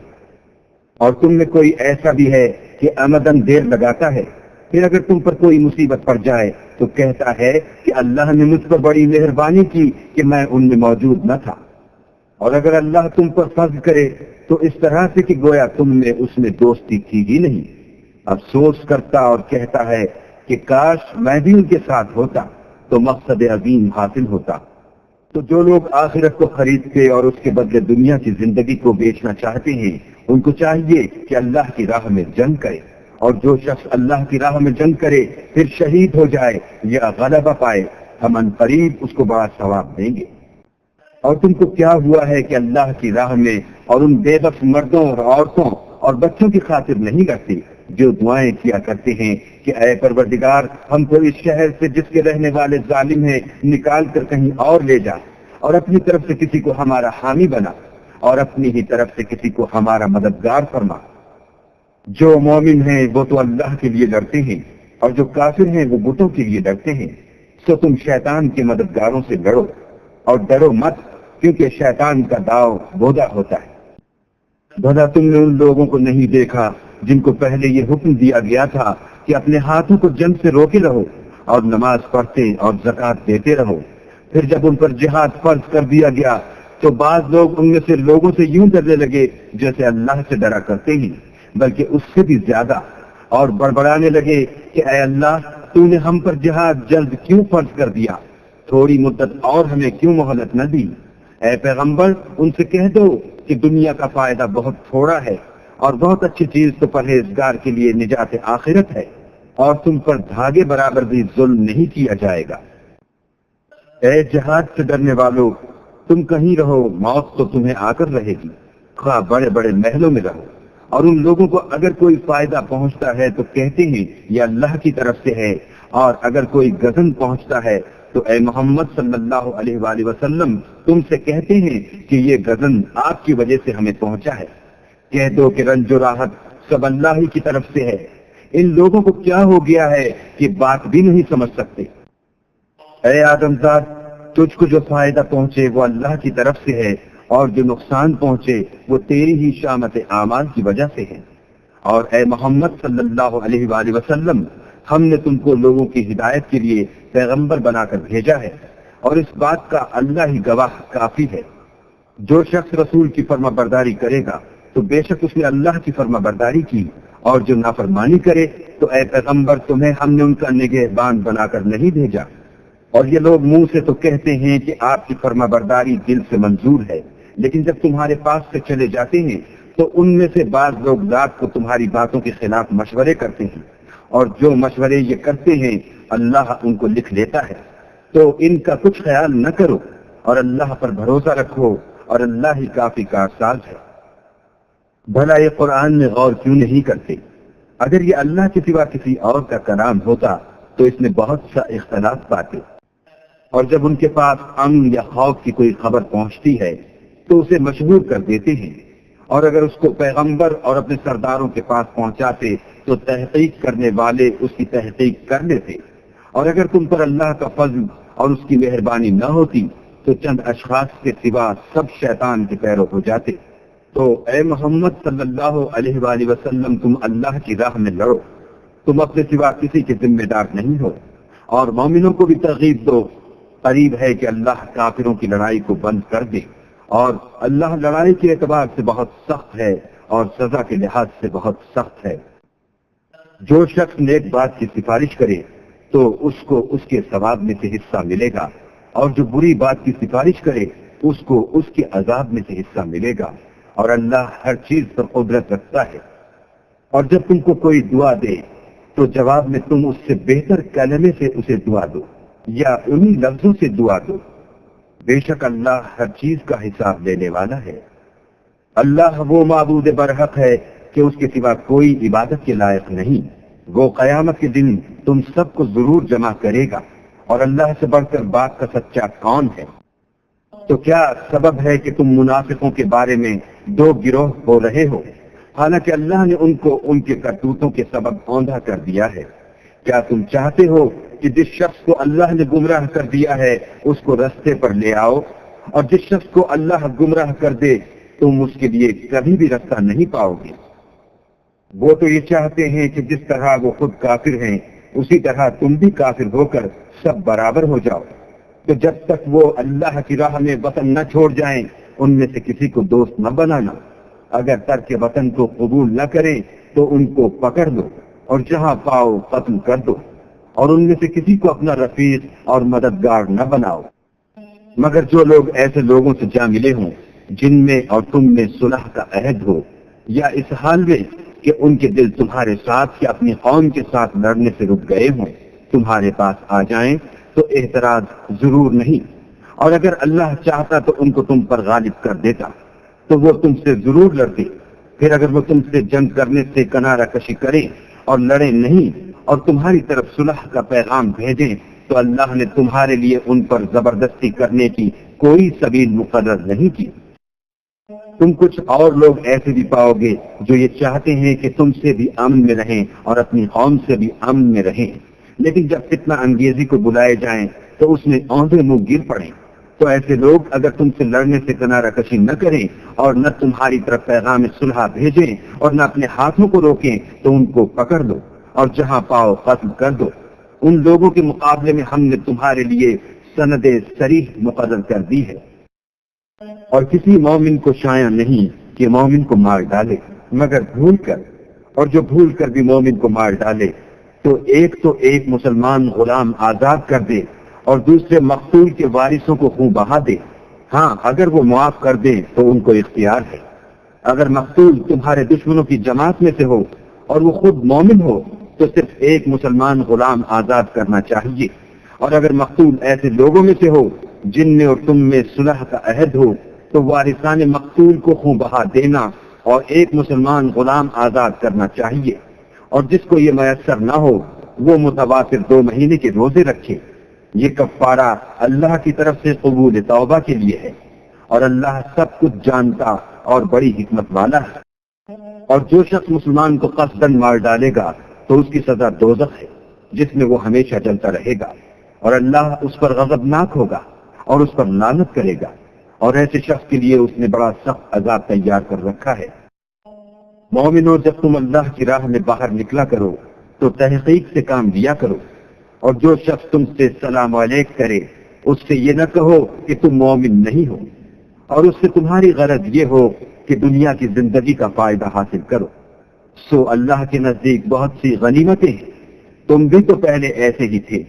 S1: اور تم میں کوئی ایسا بھی ہے کہ آمدن دیر لگاتا ہے، پھر اگر تم پر کوئی مصیبت پڑ جائے تو کہتا ہے کہ اللہ نے مجھ پر بڑی مہربانی کی کہ میں ان میں موجود نہ تھا۔ اور اگر اللہ تم پر فضل کرے تو اس طرح سے کہ گویا تم نے اس میں دوستی کی ہی نہیں، افسوس کرتا اور کہتا ہے کہ کاش میں بھی ان کے ساتھ ہوتا تو مقصد عظیم حاصل ہوتا۔ تو جو لوگ آخرت کو خریدتے اور اس کے بدلے دنیا کی زندگی کو بیچنا چاہتے ہیں ان کو چاہیے کہ اللہ کی راہ میں جنگ کرے، اور جو شخص اللہ کی راہ میں جنگ کرے پھر شہید ہو جائے یا غلبہ پائے ہم ان قریب اس کو بڑا ثواب دیں گے۔ اور تم کو کیا ہوا ہے کہ اللہ کی راہ میں اور ان بے بس مردوں اور عورتوں اور بچوں کی خاطر نہیں کرتے جو دعائیں کیا کرتے ہیں کہ اے پروردگار ہم کو اس شہر سے جس کے رہنے والے ظالم ہیں نکال کر کہیں اور لے جا، اور اپنی طرف سے کسی کو ہمارا حامی بنا، اور اپنی ہی طرف سے کسی کو ہمارا مددگار فرما۔ جو مومن ہیں وہ تو اللہ کے لیے ڈرتے ہیں اور جو کافر ہیں وہ بتوں کے لیے ڈرتے ہیں، سو تم شیطان کے مددگاروں سے لڑو اور ڈرو مت، کیونکہ شیطان کا داؤ بودا ہوتا ہے۔ بھلا تم نے ان لوگوں کو نہیں دیکھا جن کو پہلے یہ حکم دیا گیا تھا کہ اپنے ہاتھوں کو جنگ سے روکے رہو اور نماز پڑھتے اور زکات دیتے رہو، پھر جب ان پر جہاد فرض کر دیا گیا تو بعض لوگ ان میں سے لوگوں سے یوں ڈرنے لگے جیسے اللہ سے ڈرا کرتے ہیں، بلکہ اس سے بھی زیادہ، اور بڑبڑانے لگے کہ اے اللہ تو نے ہم پر جہاد جلد کیوں فرض کر دیا، تھوڑی مدت اور ہمیں کیوں مہلت نہ دی۔ اے پیغمبر ان سے کہہ دو کہ دنیا کا فائدہ بہت تھوڑا ہے اور بہت اچھی چیز تو پرہیزگار کے لیے نجات آخرت ہے، اور تم پر دھاگے برابر بھی ظلم نہیں کیا جائے گا۔ اے جہاد سے ڈرنے والو، تم کہیں رہو موت تو تمہیں آ کر رہے گی، خواہ بڑے بڑے محلوں میں رہو، اور ان لوگوں کو اگر کوئی فائدہ پہنچتا ہے تو کہتے ہیں یہ اللہ کی طرف سے ہے، اور اگر کوئی غضب پہنچتا ہے تو اے محمد صلی اللہ علیہ وآلہ وسلم تم سے کہتے ہیں کہ یہ غضب آپ کی وجہ سے ہمیں پہنچا ہے۔ کہہ دو کہ رنج و راحت سب اللہ ہی کی طرف سے ہے، ان لوگوں کو کیا ہو گیا ہے کہ بات بھی نہیں سمجھ سکتے۔ اے آدم ذات، تجھ کو جو فائدہ پہنچے وہ اللہ کی طرف سے ہے، اور جو نقصان پہنچے وہ تیری ہی شامت اعمال کی وجہ سے ہے۔ اور اے محمد صلی اللہ علیہ وآلہ وسلم ہم نے تم کو لوگوں کی ہدایت کے لیے پیغمبر بنا کر بھیجا ہے، اور اس بات کا اللہ ہی گواہ کافی ہے۔ جو شخص رسول کی فرما برداری کرے گا تو بے شک اس نے اللہ کی فرما برداری کی، اور جو نافرمانی کرے تو اے پیغمبر تمہیں ہم نے ان کا نگہبان بنا کر نہیں بھیجا۔ اور یہ لوگ منہ سے تو کہتے ہیں کہ آپ کی فرما برداری دل سے منظور ہے، لیکن جب تمہارے پاس سے چلے جاتے ہیں تو ان میں سے بعض لوگ رات کو تمہاری باتوں کے خلاف مشورے کرتے ہیں، اور جو مشورے یہ کرتے ہیں اللہ ان کو لکھ لیتا ہے۔ تو ان کا کچھ خیال نہ کرو اور اللہ پر بھروسہ رکھو، اور اللہ ہی کافی کارساز ہے۔ بھلا یہ قرآن میں غور کیوں نہیں کرتے؟ اگر یہ اللہ کے سوا کسی اور کا کلام ہوتا تو اس میں بہت سا اختلاف پاتے، اور جب ان کے پاس امن یا خوف کی کوئی خبر پہنچتی ہے تو اسے مشہور کر دیتے ہیں، اور اگر اس کو پیغمبر اور اپنے سرداروں کے پاس پہنچاتے تو تحقیق کرنے والے اس کی تحقیق کر لیتے، اور اگر تم پر اللہ کا فضل اور اس کی مہربانی نہ ہوتی تو چند اشخاص کے سوا سب شیطان کے پیرو ہو جاتے۔ تو اے محمد صلی اللہ علیہ وآلہ وسلم تم اللہ کی راہ میں لڑو، تم اپنے سوا کسی کے ذمہ دار نہیں ہو، اور مومنوں کو بھی ترغیب دو، قریب ہے کہ اللہ کافروں کی لڑائی کو بند کر دے، اور اللہ لڑائی کے اعتبار سے بہت سخت ہے اور سزا کے لحاظ سے بہت سخت ہے۔ جو شخص نیک بات کی سفارش کرے تو اس کو اس کے ثواب میں سے حصہ ملے گا، اور جو بری بات کی سفارش کرے اس کو اس کے عذاب میں سے حصہ ملے گا، اور اللہ ہر چیز پر قدرت رکھتا ہے۔ اور جب تم کو کوئی دعا دے تو جواب میں تم اس سے بہتر کلمے سے اسے دعا دو یا انہی لفظوں سے دعا دو، بے شک اللہ ہر چیز کا حساب لینے والا ہے۔ اللہ وہ معبود برحق ہے کہ اس کے سوا کوئی عبادت کے لائق نہیں۔ وہ قیامت کے دن تم سب کو ضرور جمع کرے گا، اور اللہ سے بڑھ کر بات کا سچا کون ہے؟ تو کیا سبب ہے کہ تم منافقوں کے بارے میں دو گروہ ہو رہے ہو، حالانکہ اللہ نے ان کو ان کے کرتوتوں کے سبب اوندھا کر دیا ہے؟ کیا تم چاہتے ہو کہ جس شخص کو اللہ نے گمراہ کر دیا ہے اس کو رستے پر لے آؤ، اور جس شخص کو اللہ گمراہ کر دے تم اس کے لیے کبھی بھی رستہ نہیں پاؤ گے؟ وہ تو یہ چاہتے ہیں کہ جس طرح وہ خود کافر ہیں اسی طرح تم بھی کافر ہو کر سب برابر ہو جاؤ۔ تو جب تک وہ اللہ کی راہ میں وطن نہ چھوڑ جائیں ان میں سے کسی کو دوست نہ بنانا۔ اگر ترک وطن کو قبول نہ کریں تو ان کو پکڑ لو اور جہاں پاؤ قتل کر دو، اور ان میں سے کسی کو اپنا رفیق اور مددگار نہ بناؤ، مگر جو لوگ ایسے لوگوں سے جا ملے ہوں جن میں اور تم میں صلح کا عہد ہو، یا اس حال میں کہ ان کے دل تمہارے ساتھ یا اپنی قوم کے ساتھ لڑنے سے رک گئے ہوں تمہارے پاس آ جائیں تو اعتراض ضرور نہیں، اور اگر اللہ چاہتا تو ان کو تم پر غالب کر دیتا تو وہ تم سے ضرور لڑتے۔ پھر اگر وہ تم سے جنگ کرنے سے کنارہ کشی کریں اور لڑیں نہیں اور تمہاری طرف صلح کا پیغام بھیجیں تو اللہ نے تمہارے لیے ان پر زبردستی کرنے کی کوئی سبیل مقرر نہیں کی۔ تم کچھ اور لوگ ایسے بھی پاؤ گے جو یہ چاہتے ہیں کہ تم سے بھی امن میں رہیں اور اپنی قوم سے بھی امن میں رہیں، لیکن جب فتنہ انگیزی کو بلائے جائیں تو اس میں اوندھے منہ گر پڑیں۔ تو ایسے لوگ اگر تم سے لڑنے سے کنارہ کشی نہ کریں اور نہ تمہاری طرف پیغام صلح بھیجیں اور نہ اپنے ہاتھوں کو روکیں تو ان کو پکڑ لو اور جہاں پاؤ قتل کر دو۔ ان لوگوں کے مقابلے میں ہم نے تمہارے لیے سند صریح مقرر کر دی ہے، اور کسی مومن کو شایع نہیں کہ مومن کو مار ڈالے مگر بھول کر، اور جو بھول کر بھی مومن کو مار ڈالے تو ایک مسلمان غلام آزاد کر دے اور دوسرے مقتول کے وارثوں کو خون بہا دے۔ ہاں اگر وہ معاف کر دیں تو ان کو اختیار ہے۔ اگر مقتول تمہارے دشمنوں کی جماعت میں سے ہو اور وہ خود مومن ہو تو صرف ایک مسلمان غلام آزاد کرنا چاہیے، اور اگر مقتول ایسے لوگوں میں سے ہو جن میں اور تم میں صلح کا عہد ہو تو وارثان مقتول کو خون بہا دینا اور ایک مسلمان غلام آزاد کرنا چاہیے، اور جس کو یہ میسر نہ ہو وہ متواتر 2 مہینے کے روزے رکھے۔ یہ کفارہ اللہ کی طرف سے قبول توبہ کے لیے ہے، اور اللہ سب کچھ جانتا اور بڑی حکمت والا ہے۔ اور جو شخص مسلمان کو قصداً مار ڈالے گا تو اس کی سزا دوزخ ہے جس میں وہ ہمیشہ جلتا رہے گا، اور اللہ اس پر غضبناک ہوگا اور اس پر لعنت کرے گا، اور ایسے شخص کے لیے اس نے بڑا سخت عذاب تیار کر رکھا ہے۔ مومنو، جب تم اللہ کی راہ میں باہر نکلا کرو تو تحقیق سے کام لیا کرو، اور جو شخص تم سے سلام علیک کرے اس سے یہ نہ کہو کہ تم مومن نہیں ہو، اور اس سے تمہاری غرض یہ ہو کہ دنیا کی زندگی کا فائدہ حاصل کرو۔ سو اللہ کے نزدیک بہت سی غنیمتیں ہیں، تم بھی تو پہلے ایسے ہی تھے،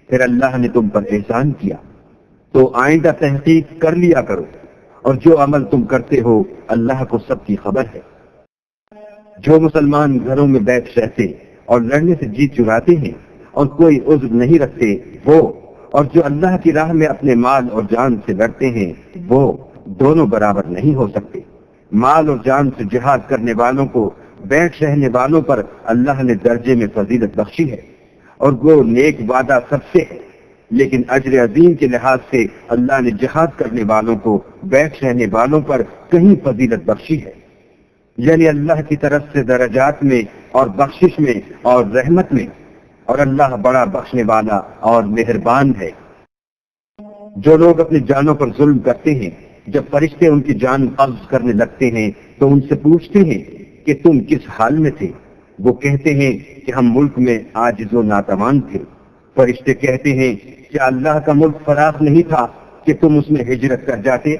S1: پھر اللہ نے تم پر احسان کیا، تو آئندہ تحقیق کر لیا کرو، اور جو عمل تم کرتے ہو اللہ کو سب کی خبر ہے۔ جو مسلمان گھروں میں بیٹھ رہتے اور لڑنے سے جی چراتے ہیں اور کوئی عذر نہیں رکھتے وہ، اور جو اللہ کی راہ میں اپنے مال اور جان سے لڑتے ہیں وہ دونوں برابر نہیں ہو سکتے۔ مال اور جان سے جہاد کرنے والوں کو بیٹھ رہنے والوں پر اللہ نے درجے میں فضیلت بخشی ہے، اور وہ نیک وعدہ سب سے ہے، لیکن اجر عظیم کے لحاظ سے اللہ نے جہاد کرنے والوں کو بیٹھ رہنے والوں پر کہیں فضیلت بخشی ہے، یعنی اللہ کی طرف سے درجات میں اور بخشش میں اور رحمت میں، اور اللہ بڑا بخشنے والا اور مہربان ہے۔ جو لوگ اپنی جانوں پر ظلم کرتے ہیں جب فرشتے ان کی جان قبض کرنے لگتے ہیں تو ان سے پوچھتے ہیں کہ تم کس حال میں تھے؟ وہ کہتے ہیں کہ ہم ملک میں عاجز و ناتوان تھے۔ فرشتے کہتے ہیں کیا اللہ کا ملک فراخ نہیں تھا کہ تم اس میں ہجرت کر جاتے؟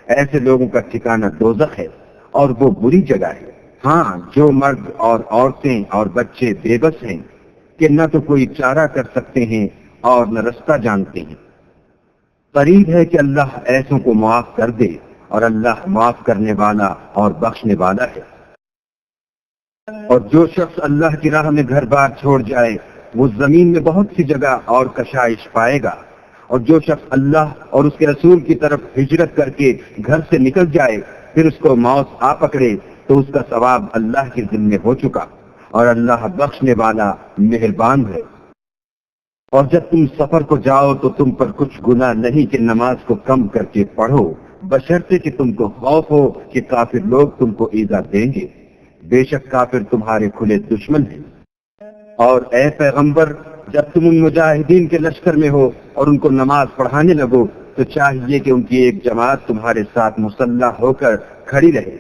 S1: ایسے لوگوں کا ٹھکانہ دوزخ ہے اور وہ بری جگہ ہے۔ ہاں، جو مرد اور عورتیں اور بچے بے بس ہیں کہ نہ تو کوئی چارہ کر سکتے ہیں اور نہ رستہ جانتے ہیں، قریب ہے کہ اللہ ایسوں کو معاف کر دے، اور اللہ معاف کرنے والا اور بخشنے والا ہے۔ اور جو شخص اللہ کی راہ میں گھر بار چھوڑ جائے وہ زمین میں بہت سی جگہ اور کشائش پائے گا، اور جو شخص اللہ اور اس کے رسول کی طرف ہجرت کر کے گھر سے نکل جائے پھر اس کو موت آ پکڑے تو اس کا ثواب اللہ کے ذمے ہو چکا، اور اللہ بخشنے والا مہربان ہے۔ اور جب تم سفر کو جاؤ تو تم پر کچھ گناہ نہیں کہ نماز کو کم کر کے پڑھو، بشرطے کہ تم کو خوف ہو کہ کافر لوگ تم کو ایذا دیں گے، بے شک کافر تمہارے کھلے دشمن ہیں۔ اور اے پیغمبر، جب تم ان مجاہدین کے لشکر میں ہو اور ان کو نماز پڑھانے لگو تو چاہیے کہ ان کی ایک جماعت تمہارے ساتھ مسلح ہو کر کھڑی رہے،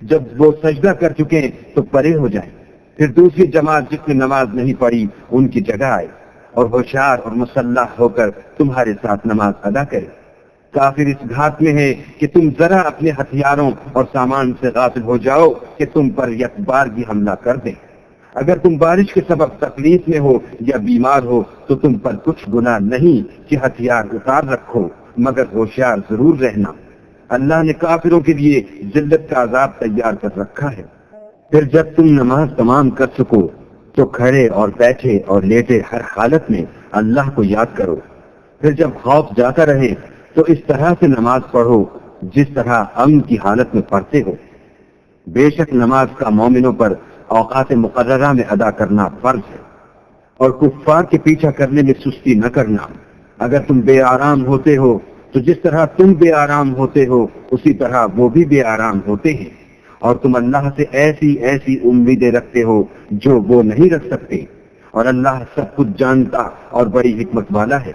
S1: جب وہ سجدہ کر چکے تو پرے ہو جائے، پھر دوسری جماعت جس نے نماز نہیں پڑھی ان کی جگہ آئے اور ہوشیار اور مسلح ہو کر تمہارے ساتھ نماز ادا کرے۔ کافر اس گھات میں ہے کہ تم ذرا اپنے ہتھیاروں اور سامان سے غافل ہو جاؤ کہ تم پر یک بارگی حملہ کر دیں۔ اگر تم بارش کے سبب تکلیف میں ہو یا بیمار ہو تو تم پر کچھ گناہ نہیں کہ ہتھیار اتار رکھو، مگر ہوشیار ضرور رہنا، اللہ نے کافروں کے لیے ذلت کا عذاب تیار کر رکھا ہے۔ پھر جب تم نماز تمام کر سکو تو کھڑے اور بیٹھے اور لیٹے ہر حالت میں اللہ کو یاد کرو، پھر جب خوف جاتا رہے تو اس طرح سے نماز پڑھو جس طرح امن کی حالت میں پڑھتے ہو۔ بے شک نماز کا مومنوں پر اوقات مقررہ میں ادا کرنا فرض ہے، اور کفار کے پیچھا کرنے میں سستی نہ کرنا۔ اگر تم بے آرام ہوتے ہو تو جس طرح تم بے آرام ہوتے ہو اسی طرح وہ بھی بے آرام ہوتے ہیں، اور تم اللہ سے ایسی ایسی امیدیں رکھتے ہو جو وہ نہیں رکھ سکتے، اور اللہ سب کچھ جانتا اور بڑی حکمت والا ہے۔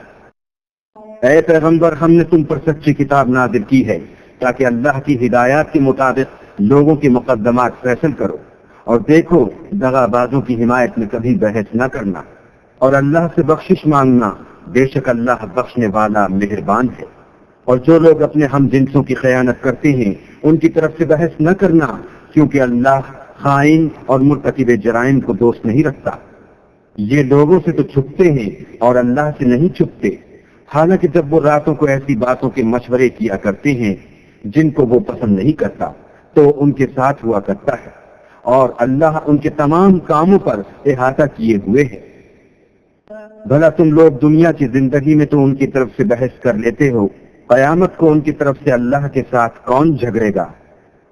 S1: اے پیغمبر، ہم نے تم پر سچی کتاب نازل کی ہے تاکہ اللہ کی ہدایات کے مطابق لوگوں کے مقدمات فیصل کرو، اور دیکھو دغا بازوں کی حمایت میں کبھی بحث نہ کرنا، اور اللہ سے بخشش مانگنا، بے شک اللہ بخشنے والا مہربان ہے۔ اور جو لوگ اپنے ہم جنسوں کی خیانت کرتے ہیں ان کی طرف سے بحث نہ کرنا، کیونکہ اللہ خائن اور مرتکب جرائم کو دوست نہیں رکھتا۔ یہ لوگوں سے تو چھپتے ہیں اور اللہ سے نہیں چھپتے، حالانکہ جب وہ راتوں کو ایسی باتوں کے مشورے کیا کرتے ہیں جن کو وہ پسند نہیں کرتا تو ان کے ساتھ ہوا کرتا ہے، اور اللہ ان کے تمام کاموں پر احاطہ کیے ہوئے ہے۔ بھلا تم لوگ دنیا کی زندگی میں تو ان کی طرف سے بحث کر لیتے ہو، قیامت کو ان کی طرف سے اللہ کے ساتھ کون جھگڑے گا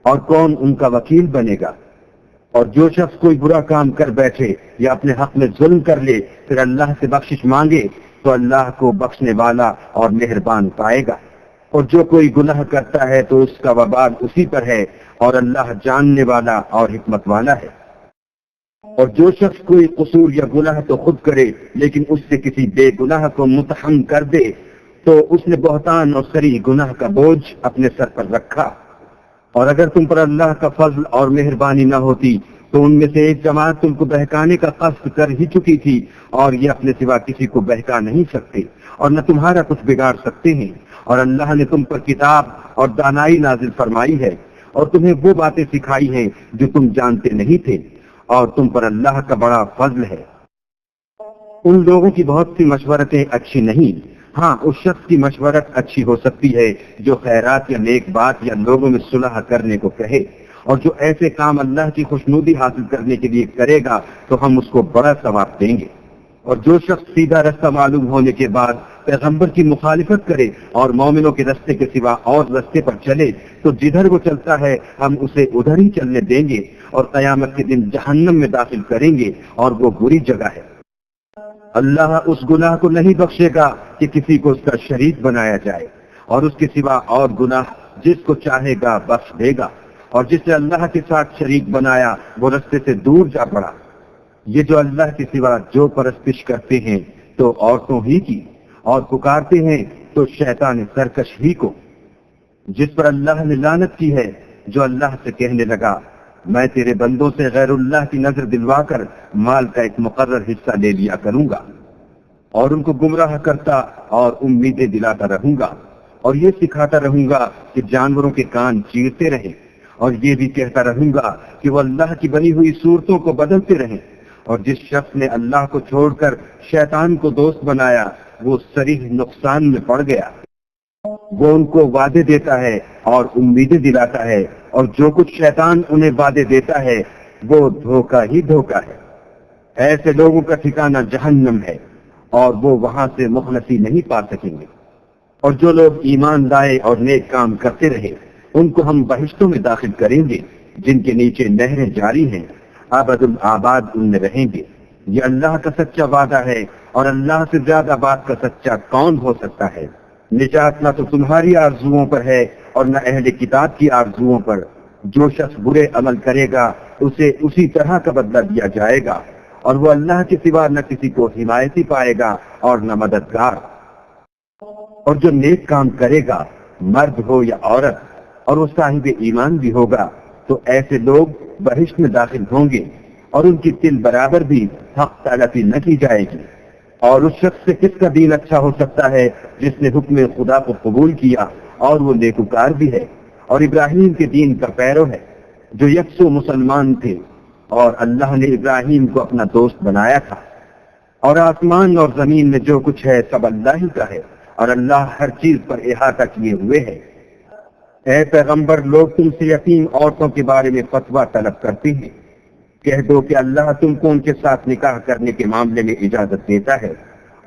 S1: اور کون ان کا وکیل بنے گا؟ اور جو شخص کوئی برا کام کر بیٹھے یا اپنے حق میں ظلم کر لے پھر اللہ سے بخشش مانگے تو اللہ کو بخشنے والا اور مہربان پائے گا، اور جو کوئی گناہ کرتا ہے تو اس کا وبال اسی پر ہے، اور اللہ جاننے والا اور حکمت والا ہے۔ اور جو شخص کوئی قصور یا گناہ تو خود کرے لیکن اس سے کسی بے گناہ کو متہم کر دے تو اس نے بہتان اور صریح گناہ کا بوجھ اپنے سر پر رکھا۔ اور اگر تم پر اللہ کا فضل اور مہربانی نہ ہوتی تو ان میں سے ایک جماعت تم کو بہکانے کا قصد کر ہی چکی تھی، اور یہ اپنے سوا کسی کو بہکا نہیں سکتے اور نہ تمہارا کچھ بگاڑ سکتے ہیں۔ اور اللہ نے تم پر کتاب اور دانائی نازل فرمائی ہے اور تمہیں وہ باتیں سکھائی ہیں جو تم جانتے نہیں تھے، اور تم پر اللہ کا بڑا فضل ہے۔ ان لوگوں کی بہت سی مشورتیں اچھی نہیں، ہاں اس شخص کی مشورت اچھی ہو سکتی ہے جو خیرات یا نیک بات یا لوگوں میں صلح کرنے کو کہے، اور جو ایسے کام اللہ کی خوشنودی حاصل کرنے کے لیے کرے گا تو ہم اس کو بڑا ثواب دیں گے۔ اور جو شخص سیدھا رستہ معلوم ہونے کے بعد پیغمبر کی مخالفت کرے اور مومنوں کے رستے کے سوا اور رستے پر چلے تو جدھر وہ چلتا ہے ہم اسے ادھر ہی چلنے دیں گے، اور قیامت کے دن جہنم میں داخل کریں گے، اور وہ بری جگہ ہے۔ اللہ اس گناہ کو نہیں بخشے گا کہ کسی کو اس کا شریک بنایا جائے، اور اس کے سوا اور گناہ جس کو چاہے گا بخش دے گا، اور جس نے اللہ کے ساتھ شریک بنایا وہ رستے سے دور جا پڑا۔ یہ جو اللہ کے سوا جو پرستش کرتے ہیں تو عورتوں ہی کی، اور پکارتے ہیں تو شیطان سرکش ہی کو، جس پر اللہ نے لعنت کی ہے، جو اللہ سے کہنے لگا میں تیرے بندوں سے غیر اللہ کی نظر دلوا کر مال کا ایک مقرر حصہ لے لیا کروں گا، اور ان کو گمراہ کرتا اور امیدیں دلاتا رہوں گا، اور یہ سکھاتا رہوں گا کہ جانوروں کے کان چیرتے رہیں، اور یہ بھی کہتا رہوں گا کہ وہ اللہ کی بنی ہوئی صورتوں کو بدلتے رہیں۔ اور جس شخص نے اللہ کو چھوڑ کر شیطان کو دوست بنایا وہ صریح نقصان میں پڑ گیا۔ وہ ان کو وعدے دیتا ہے اور امیدیں دلاتا ہے، اور جو کچھ شیطان انہیں وعدے دیتا ہے وہ دھوکہ ہی دھوکہ ہے۔ ایسے لوگوں کا ٹھکانہ جہنم ہے اور وہ وہاں سے مخلصی نہیں پا سکیں گے۔ اور جو لوگ ایمان لائے اور نیک کام کرتے رہے ان کو ہم بہشتوں میں داخل کریں گے جن کے نیچے نہریں جاری ہیں، ابد الآباد ان میں رہیں گے۔ یہ اللہ کا سچا وعدہ ہے، اور اللہ سے زیادہ بات کا سچا کون ہو سکتا ہے؟ نجات نہ تو تمہاری آرزوؤں پر ہے اور نہ اہل کتاب کی آرزوؤں پر۔ جو شخص برے عمل کرے گا اسے اسی طرح کا بدلہ دیا جائے گا، اور وہ اللہ کے سوا نہ کسی کو حمایتی پائے گا اور نہ مددگار۔ اور جو نیک کام کرے گا، مرد ہو یا عورت، اور وہ صاحب ایمان بھی ہوگا، تو ایسے لوگ بہشت میں داخل ہوں گے، اور ان کی تل برابر بھی حق تلفی نہ کی جائے گی۔ اور اس شخص سے کس کا دین اچھا ہو سکتا ہے جس نے حکم خدا کو قبول کیا اور وہ نیکوکار بھی ہے اور ابراہیم کے دین کا پیرو ہے، جو یکسو مسلمان تھے، اور اللہ نے ابراہیم کو اپنا دوست بنایا تھا۔ اور آسمان اور زمین میں جو کچھ ہے سب اللہ ہی کا ہے، اور اللہ ہر چیز پر احاطہ کیے ہوئے ہے۔ اے پیغمبر، لوگ تم سے یتیم عورتوں کے بارے میں فتویٰ طلب کرتے ہیں، کہہ دو کہ اللہ تم کو ان کے ساتھ نکاح کرنے کے معاملے میں اجازت دیتا ہے،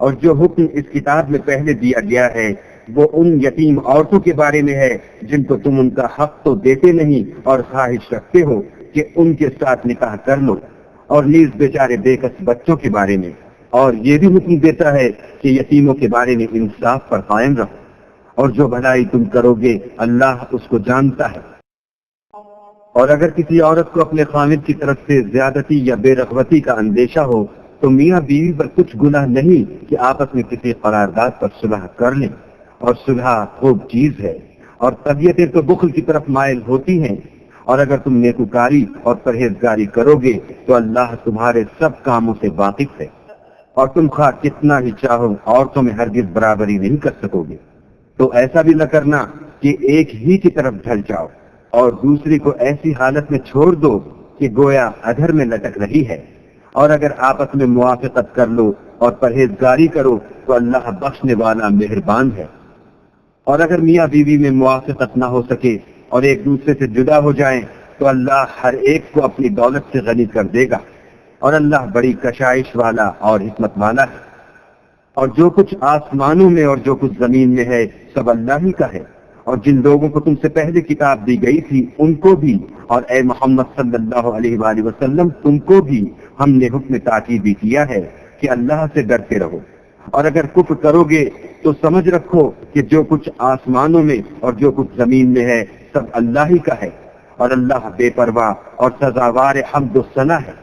S1: اور جو حکم اس کتاب میں پہلے دیا گیا ہے وہ ان یتیم عورتوں کے بارے میں ہے جن کو تم ان کا حق تو دیتے نہیں اور خواہش رکھتے ہو کہ ان کے ساتھ نکاح کر لو، اور نیز بیچارے بے کس بچوں کے بارے میں، اور یہ بھی حکم دیتا ہے کہ یتیموں کے بارے میں انصاف پر قائم رہو، اور جو بھلائی تم کرو گے اللہ اس کو جانتا ہے۔ اور اگر کسی عورت کو اپنے خامد کی طرف سے زیادتی یا بے رغبتی کا اندیشہ ہو تو میاں بیوی پر کچھ گناہ نہیں کہ آپس میں کسی قرارداد پر صلح کر لیں، اور صلح خوب چیز ہے، اور طبیعتیں تو بخل کی طرف مائل ہوتی ہیں، اور اگر تم نیکوکاری اور پرہیزگاری کرو گے تو اللہ تمہارے سب کاموں سے واقف ہے، اور تم خواہ کتنا ہی چاہو عورتوں میں ہرگز برابری نہیں کر سکو گے۔ تو ایسا بھی نہ کرنا کہ ایک ہی کی طرف ڈھل جاؤ اور دوسری کو ایسی حالت میں چھوڑ دو کہ گویا ادھر میں لٹک رہی ہے، اور اگر آپس میں موافقت کر لو اور پرہیزگاری کرو تو اللہ بخشنے والا مہربان ہے۔ اور اگر میاں بیوی میں موافقت نہ ہو سکے اور ایک دوسرے سے جدا ہو جائیں تو اللہ ہر ایک کو اپنی دولت سے غنی کر دے گا، اور اللہ بڑی کشائش والا اور حکمت والا ہے۔ اور جو کچھ آسمانوں میں اور جو کچھ زمین میں ہے سب اللہ ہی کا ہے، اور جن لوگوں کو تم سے پہلے کتاب دی گئی تھی ان کو بھی، اور اے محمد صلی اللہ علیہ وآلہ وسلم تم کو بھی ہم نے حکم تاکید بھی کیا ہے کہ اللہ سے ڈرتے رہو، اور اگر کفر کرو گے تو سمجھ رکھو کہ جو کچھ آسمانوں میں اور جو کچھ زمین میں ہے سب اللہ ہی کا ہے، اور اللہ بے پرواہ اور سزاوار حمد و ثنا ہے۔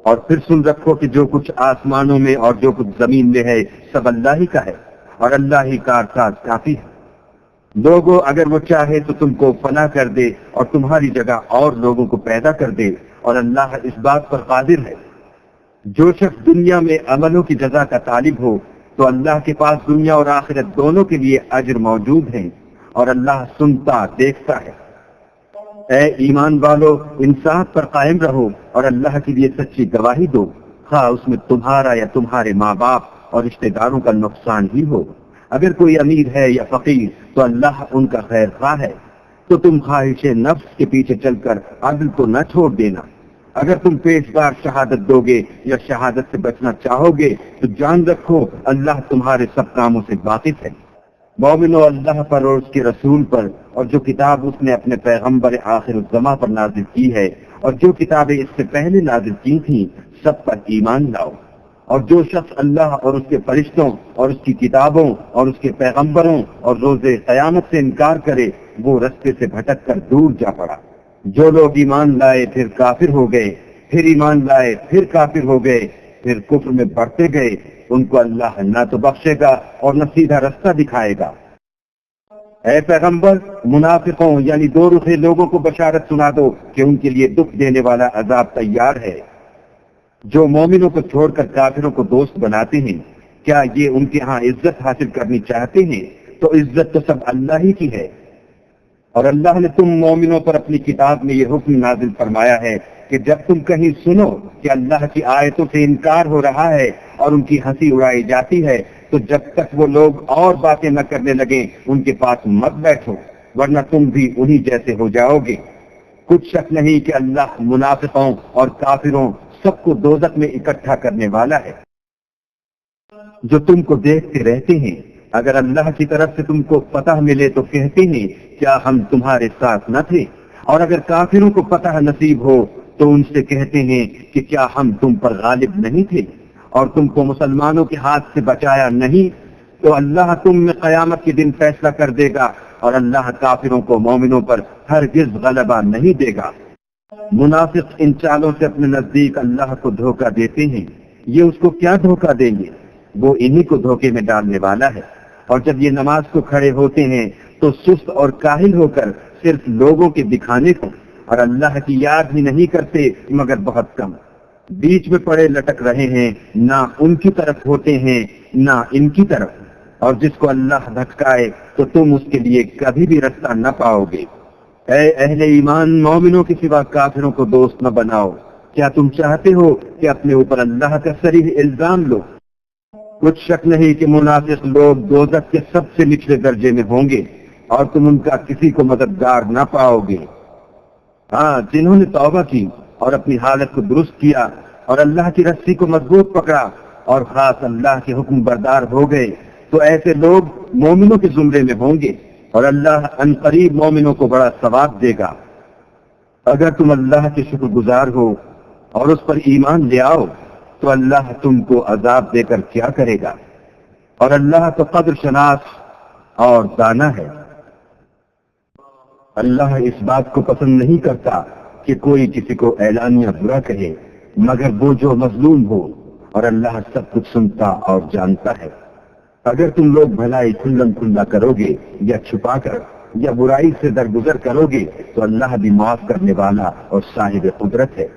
S1: اور پھر سن رکھو کہ جو کچھ آسمانوں میں اور جو کچھ زمین میں ہے سب اللہ ہی کا ہے، اور اللہ ہی کارساز کافی ہے۔ لوگوں اگر وہ چاہے تو تم کو فنا کر دے اور تمہاری جگہ اور لوگوں کو پیدا کر دے، اور اللہ اس بات پر قادر ہے۔ جو شخص دنیا میں عملوں کی جزا کا طالب ہو تو اللہ کے پاس دنیا اور آخرت دونوں کے لیے اجر موجود ہیں، اور اللہ سنتا دیکھتا ہے۔ اے ایمان والو، انصاف پر قائم رہو اور اللہ کے لیے سچی گواہی دو، خواہ اس میں تمہارا یا تمہارے ماں باپ اور رشتہ داروں کا نقصان ہی ہو۔ اگر کوئی امیر ہے یا فقیر تو اللہ ان کا خیر خواہ ہے، تو تم خواہش نفس کے پیچھے چل کر عدل کو نہ چھوڑ دینا۔ اگر تم پیش بار شہادت دو گے یا شہادت سے بچنا چاہو گے تو جان رکھو اللہ تمہارے سب کاموں سے واقف ہے۔ مومنو، اللہ پر اور اس کے رسول پر، اور جو کتاب اس نے اپنے پیغمبر آخر الزماں پر نازل کی ہے اور جو کتابیں اس سے پہلے نازل کی تھیں سب پر ایمان لاؤ۔ اور جو شخص اللہ اور اس کے فرشتوں اور اس کی کتابوں اور اس کے پیغمبروں اور روز قیامت سے انکار کرے وہ رستے سے بھٹک کر دور جا پڑا۔ جو لوگ ایمان لائے پھر کافر ہو گئے، پھر ایمان لائے پھر کافر ہو گئے، پھر کفر میں بڑھتے گئے، ان کو اللہ نہ تو بخشے گا اور نہ سیدھا رستہ دکھائے گا۔ اے پیغمبر، منافقوں یعنی دو رخے لوگوں کو بشارت سنا دو کہ ان کے لیے دکھ دینے والا عذاب تیار ہے۔ جو مومنوں کو چھوڑ کر کافروں کو دوست بناتے ہیں، کیا یہ ان کے ہاں عزت حاصل کرنی چاہتے ہیں؟ تو عزت تو سب اللہ ہی کی ہے۔ اور اللہ نے تم مومنوں پر اپنی کتاب میں یہ حکم نازل فرمایا ہے کہ جب تم کہیں سنو کہ اللہ کی آیتوں سے انکار ہو رہا ہے اور ان کی ہنسی اڑائی جاتی ہے تو جب تک وہ لوگ اور باتیں نہ کرنے لگیں ان کے پاس مت بیٹھو، ورنہ تم بھی انہی جیسے ہو جاؤ گے۔ کچھ شک نہیں کہ اللہ منافقوں اور کافروں سب کو دوزخ میں اکٹھا کرنے والا ہے۔ جو تم کو دیکھتے رہتے ہیں، اگر اللہ کی طرف سے تم کو فتح ملے تو کہتے ہیں کیا ہم تمہارے ساتھ نہ تھے، اور اگر کافروں کو فتح نصیب ہو تو ان سے کہتے ہیں کہ کیا ہم تم پر غالب نہیں تھے اور تم کو مسلمانوں کے ہاتھ سے بچایا نہیں۔ تو اللہ تم میں قیامت کے دن فیصلہ کر دے گا، اور اللہ کافروں کو مومنوں پر ہرگز غلبہ نہیں دے گا۔ منافق ان چالوں سے اپنے نزدیک اللہ کو دھوکہ دیتے ہیں، یہ اس کو کیا دھوکہ دیں گے، وہ انہی کو دھوکے میں ڈالنے والا ہے۔ اور جب یہ نماز کو کھڑے ہوتے ہیں تو سست اور کاہل ہو کر صرف لوگوں کے دکھانے کو اور اللہ کی یاد ہی نہیں کرتے مگر بہت کم، بیچ میں پڑے لٹک رہے ہیں، نہ ان کی طرف ہوتے ہیں نہ ان کی طرف، اور جس کو اللہ بھٹکائے تو تم اس کے لیے کبھی بھی رستہ نہ پاؤ گے۔ اے اہل ایمان، مومنوں کے سوا کافروں کو دوست نہ بناؤ۔ کیا تم چاہتے ہو کہ اپنے اوپر اللہ کا صریح الزام لو؟ کچھ شک نہیں کہ منافق لوگ دوزخ کے سب سے نچلے درجے میں ہوں گے، اور تم ان کا کسی کو مددگار نہ پاؤ گے۔ ہاں، جنہوں نے توبہ کی اور اپنی حالت کو درست کیا اور اللہ کی رسی کو مضبوط پکڑا اور خاص اللہ کے حکم بردار ہو گئے، تو ایسے لوگ مومنوں کے زمرے میں ہوں گے، اور اللہ ان قریب مومنوں کو بڑا ثواب دے گا۔ اگر تم اللہ کے شکر گزار ہو اور اس پر ایمان لے آؤ تو اللہ تم کو عذاب دے کر کیا کرے گا، اور اللہ تو قدر شناس اور دانا ہے۔ اللہ اس بات کو پسند نہیں کرتا کہ کوئی کسی کو اعلانیہ برا کہے مگر وہ جو مظلوم ہو، اور اللہ سب کچھ سنتا اور جانتا ہے۔ اگر تم لوگ بھلائی کھلم کھلا کرو گے یا چھپا کر یا برائی سے درگزر کرو گے تو اللہ بھی معاف کرنے والا اور صاحب قدرت ہے۔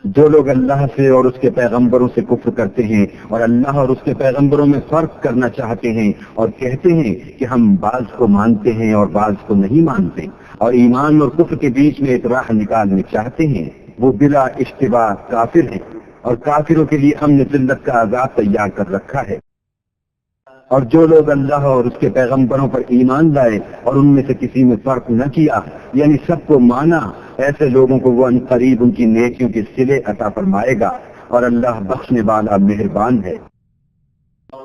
S1: جو لوگ اللہ سے اور اس کے پیغمبروں سے کفر کرتے ہیں اور اللہ اور اس کے پیغمبروں میں فرق کرنا چاہتے ہیں اور کہتے ہیں کہ ہم بعض کو مانتے ہیں اور بعض کو نہیں مانتے، اور ایمان اور کفر کے بیچ میں ایک راہ نکالنے چاہتے ہیں، وہ بلا اشتباہ کافر ہیں، اور کافروں کے لیے ہم نے ذلت کا عذاب تیار کر رکھا ہے۔ اور جو لوگ اللہ اور اس کے پیغمبروں پر ایمان لائے اور ان میں سے کسی میں فرق نہ کیا، یعنی سب کو مانا، ایسے لوگوں کو وہ عنقریب ان کی نیکیوں کے صلے عطا فرمائے گا، اور اللہ بخشنے والا مہربان ہے۔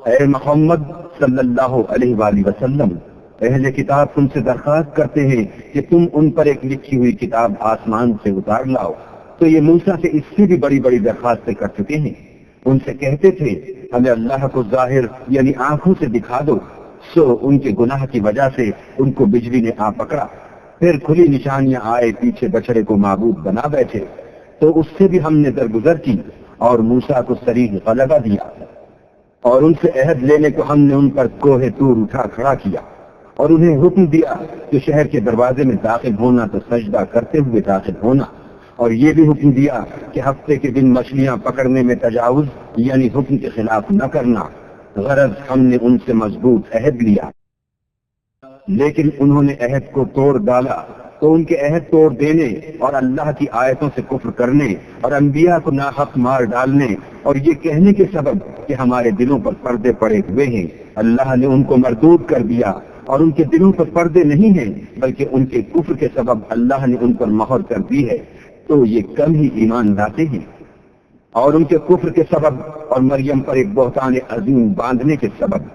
S1: اے محمد صلی اللہ علیہ وآلہ وسلم، اہل کتاب تم سے درخواست کرتے ہیں کہ تم ان پر ایک لکھی ہوئی کتاب آسمان سے اتار لاؤ، تو یہ موسیٰ سے اس سے بھی بڑی بڑی درخواستیں کر چکے ہیں۔ ان سے کہتے تھے ہمیں اللہ کو ظاہر یعنی آنکھوں سے دکھا دو، سو ان کے گناہ کی وجہ سے ان کو بجلی نے آ پکڑا، پھر کھلی نشانیاں آئے، پیچھے بچڑے کو معبود بنا بیٹھے، تو اس سے بھی ہم نے درگزر کی اور موسیٰ کو صریح غلبہ دیا، اور ان سے عہد لینے کو ہم نے ان پر کوہ طور اٹھا کھڑا کیا، اور انہیں حکم دیا کہ شہر کے دروازے میں داخل ہونا تو سجدہ کرتے ہوئے داخل ہونا، اور یہ بھی حکم دیا کہ ہفتے کے دن مچھلیاں پکڑنے میں تجاوز یعنی حکم کے خلاف نہ کرنا، غرض ہم نے ان سے مضبوط عہد لیا۔ لیکن انہوں نے عہد کو توڑ ڈالا، تو ان کے عہد توڑ دینے اور اللہ کی آیتوں سے کفر کرنے اور انبیاء کو ناحق مار ڈالنے اور یہ کہنے کے سبب کہ ہمارے دلوں پر پردے پڑے ہوئے ہیں، اللہ نے ان کو مردود کر دیا، اور ان کے دلوں پر پردے نہیں ہیں بلکہ ان کے کفر کے سبب اللہ نے ان پر مہر کر دی ہے، تو یہ کم ہی ایمان لاتے ہیں۔ اور ان کے کفر کے سبب اور مریم پر ایک بہتان عظیم باندھنے کے سبب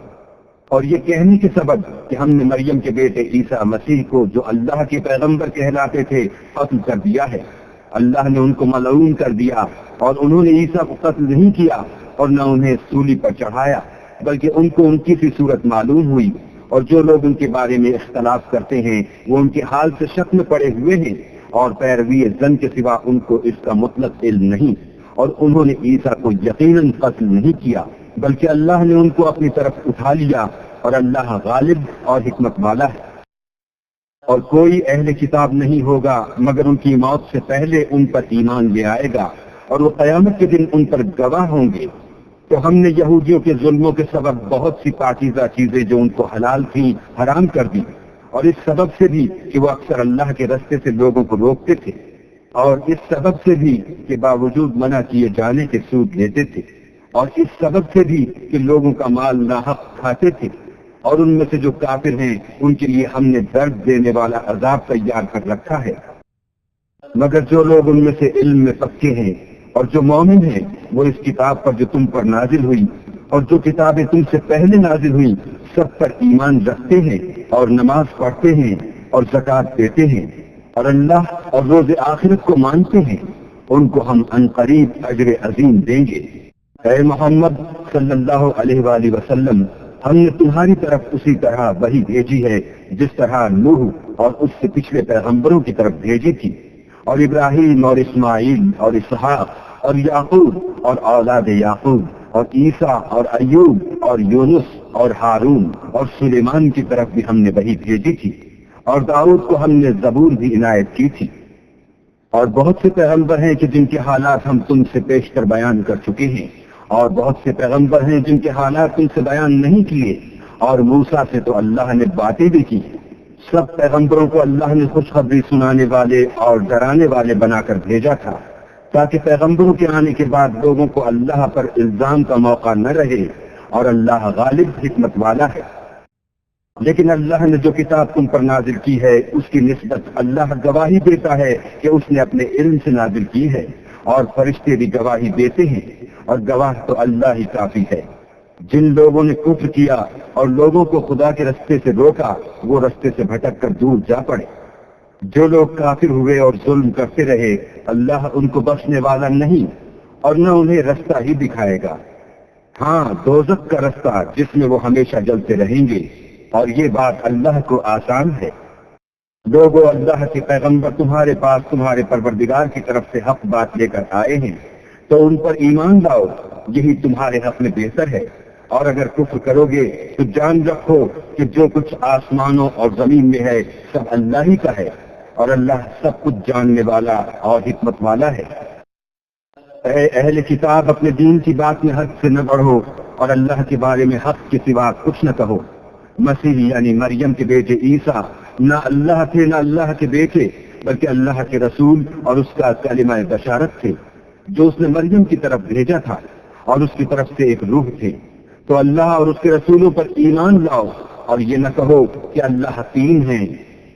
S1: اور یہ کہنے کے سبب کہ ہم نے مریم کے بیٹے عیسیٰ مسیح کو جو اللہ کے پیغمبر کہلاتے تھے قتل کر دیا ہے، اللہ نے ان کو ملعون کر دیا، اور انہوں نے عیسیٰ کو قتل نہیں کیا اور نہ انہیں سولی پر چڑھایا، بلکہ ان کو ان کی سی صورت معلوم ہوئی، اور جو لوگ ان کے بارے میں اختلاف کرتے ہیں وہ ان کے حال سے شک میں پڑے ہوئے ہیں، اور پیروی زن کے سوا ان کو اس کا مطلق علم نہیں، اور انہوں نے عیسیٰ کو یقیناً قتل نہیں کیا بلکہ اللہ نے ان کو اپنی طرف اٹھا لیا، اور اللہ غالب اور حکمت والا ہے۔ اور کوئی اہل کتاب نہیں ہوگا مگر ان کی موت سے پہلے ان پر ایمان لے آئے گا، اور وہ قیامت کے دن ان پر گواہ ہوں گے۔ تو ہم نے یہودیوں کے ظلموں کے سبب بہت سی پاکیزہ چیزیں جو ان کو حلال تھیں حرام کر دی، اور اس سبب سے بھی کہ وہ اکثر اللہ کے رستے سے لوگوں کو روکتے تھے، اور اس سبب سے بھی کہ باوجود منع کیے جانے کے سود لیتے تھے۔ اور اس سبب سے بھی کہ لوگوں کا مال ناحق کھاتے تھے، اور ان میں سے جو کافر ہیں ان کے لیے ہم نے درد دینے والا عذاب تیار کر رکھا ہے۔ مگر جو لوگ ان میں سے علم میں پکے ہیں اور جو مومن ہیں، وہ اس کتاب پر جو تم پر نازل ہوئی اور جو کتابیں تم سے پہلے نازل ہوئی سب پر ایمان رکھتے ہیں اور نماز پڑھتے ہیں اور زکوٰۃ دیتے ہیں اور اللہ اور روز آخرت کو مانتے ہیں، ان کو ہم عنقریب اجر عظیم دیں گے۔ اے محمد صلی اللہ علیہ وآلہ وسلم، ہم نے تمہاری طرف اسی طرح وحی بھیجی ہے جس طرح نوح اور اس سے پچھلے پیغمبروں کی طرف بھیجی تھی، اور ابراہیم اور اسماعیل اور اسحاق اور یعقوب اور اولاد یعقوب اور عیسیٰ اور ایوب اور یونس اور ہارون اور سلیمان کی طرف بھی ہم نے وحی بھیجی تھی، اور داؤد کو ہم نے زبور بھی عنایت کی تھی۔ اور بہت سے پیغمبر ہیں کہ جن کے حالات ہم تم سے پیش کر بیان کر چکے ہیں، اور بہت سے پیغمبر ہیں جن کے حالات تم سے بیان نہیں کیے، اور موسیٰ سے تو اللہ نے باتیں بھی کی۔ سب پیغمبروں کو اللہ نے خوشخبری سنانے والے اور ڈرانے والے بنا کر بھیجا تھا، تاکہ پیغمبروں کے آنے کے بعد لوگوں کو اللہ پر الزام کا موقع نہ رہے، اور اللہ غالب حکمت والا ہے۔ لیکن اللہ نے جو کتاب تم پر نازل کی ہے اس کی نسبت اللہ گواہی دیتا ہے کہ اس نے اپنے علم سے نازل کی ہے، اور فرشتے بھی گواہی دیتے ہیں، اور گواہ تو اللہ ہی کافی ہے۔ جن لوگوں نے کفر کیا اور لوگوں کو خدا کے رستے سے روکا وہ رستے سے بھٹک کر دور جا پڑے۔ جو لوگ کافر ہوئے اور ظلم کرتے رہے اللہ ان کو بخشنے والا نہیں، اور نہ انہیں رستہ ہی دکھائے گا۔ ہاں، دوزخ کا رستہ جس میں وہ ہمیشہ جلتے رہیں گے، اور یہ بات اللہ کو آسان ہے۔ لوگوں، اللہ کے پیغمبر تمہارے پاس تمہارے پروردگار کی طرف سے حق بات لے کر آئے ہیں، تو ان پر ایمان لاؤ، یہی تمہارے حق میں بہتر ہے۔ اور اگر کفر کرو گے تو جان رکھو کہ جو کچھ آسمانوں اور زمین میں ہے سب اللہ ہی کا ہے، اور اللہ سب کچھ جاننے والا اور حکمت والا ہے۔ اے اہل کتاب، اپنے دین کی بات میں حد سے نہ بڑھو، اور اللہ کے بارے میں حق کے سوا کچھ نہ کہو۔ مسیح یعنی مریم کے بیٹے عیسیٰ نہ اللہ تھے نہ اللہ کے بیٹے، بلکہ اللہ کے رسول اور اس کا کلمہ بشارت تھے جو اس نے مریم کی طرف بھیجا تھا، اور اس کی طرف سے ایک روح تھے۔ تو اللہ اور اس کے رسولوں پر ایمان لاؤ، اور یہ نہ کہو کہ اللہ تین ہیں۔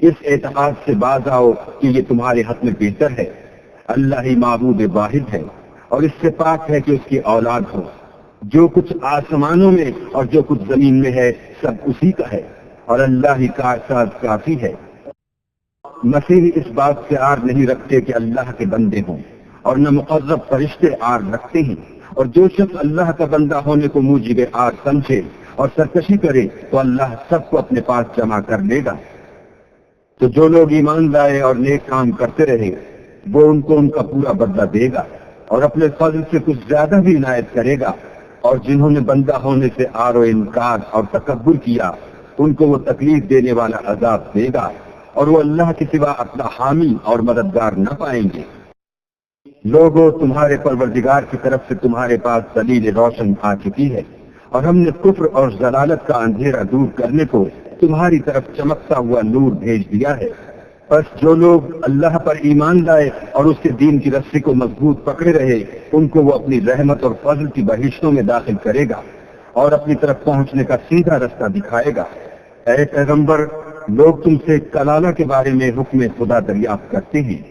S1: اس اعتقاد سے باز آؤ کہ یہ تمہارے حق میں بہتر ہے۔ اللہ ہی معبود واحد ہے، اور اس سے پاک ہے کہ اس کی اولاد ہو۔ جو کچھ آسمانوں میں اور جو کچھ زمین میں ہے سب اسی کا ہے، اور اللہ ہی کا ساتھ کافی ہے۔ مسیحی اس بات سے آر نہیں رکھتے کہ اللہ کے بندے ہوں، اور نہ مقرب فرشتے آر رکھتے ہیں، اور جو شخص اللہ کا بندہ ہونے کو موجب آر سمجھے اور سرکشی کرے تو اللہ سب کو اپنے پاس جمع کر لے گا۔ تو جو لوگ ایمان لائے اور نیک کام کرتے رہے وہ ان کو ان کا پورا بدلہ دے گا، اور اپنے فضل سے کچھ زیادہ بھی عنایت کرے گا۔ اور جنہوں نے بندہ ہونے سے آر و انکار اور تکبر کیا ان کو وہ تکلیف دینے والا عذاب دے گا، اور وہ اللہ کے سوا اپنا حامی اور مددگار نہ پائیں گے۔ لوگوں، تمہارے پروردگار کی طرف سے تمہارے پاس دلیل روشن آ چکی ہے، اور ہم نے کفر اور ضلالت کا اندھیرا دور کرنے کو تمہاری طرف چمکتا ہوا نور بھیج دیا ہے۔ بس جو لوگ اللہ پر ایمان لائے اور اس کے دین کی رسی کو مضبوط پکڑے رہے ان کو وہ اپنی رحمت اور فضل کی بہشتوں میں داخل کرے گا، اور اپنی طرف پہنچنے کا سیدھا رستہ دکھائے گا۔ اے پیغمبر، لوگ تم سے کلالہ کے بارے میں حکم خدا دریافت کرتے ہیں۔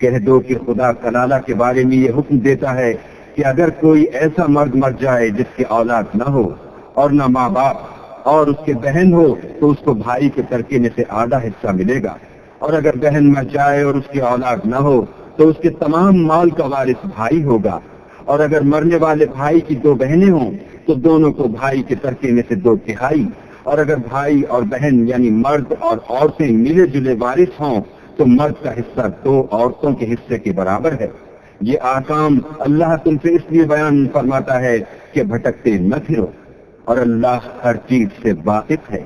S1: کہہ دو کہ خدا کلالہ کے بارے میں یہ حکم دیتا ہے کہ اگر کوئی ایسا مرد مر جائے جس کی اولاد نہ ہو اور نہ ماں باپ اور اس کے بہن ہو تو اس کو بھائی کے ترکے میں سے آدھا حصہ ملے گا، اور اگر بہن مر جائے اور اس کی اولاد نہ ہو تو اس کے تمام مال کا وارث بھائی ہوگا، اور اگر مرنے والے بھائی کی دو بہنیں ہوں تو دونوں کو بھائی کے ترکے میں سے 2/3، اور اگر بھائی اور بہن یعنی مرد اور عورتیں ملے جلے وارث ہوں تو مرد کا حصہ 2 عورتوں کے حصے کے برابر ہے۔ یہ احکام اللہ تم سے اس لیے بیان فرماتا ہے کہ بھٹکتے نہ پھرو، اور اللہ ہر چیز سے واقف ہے۔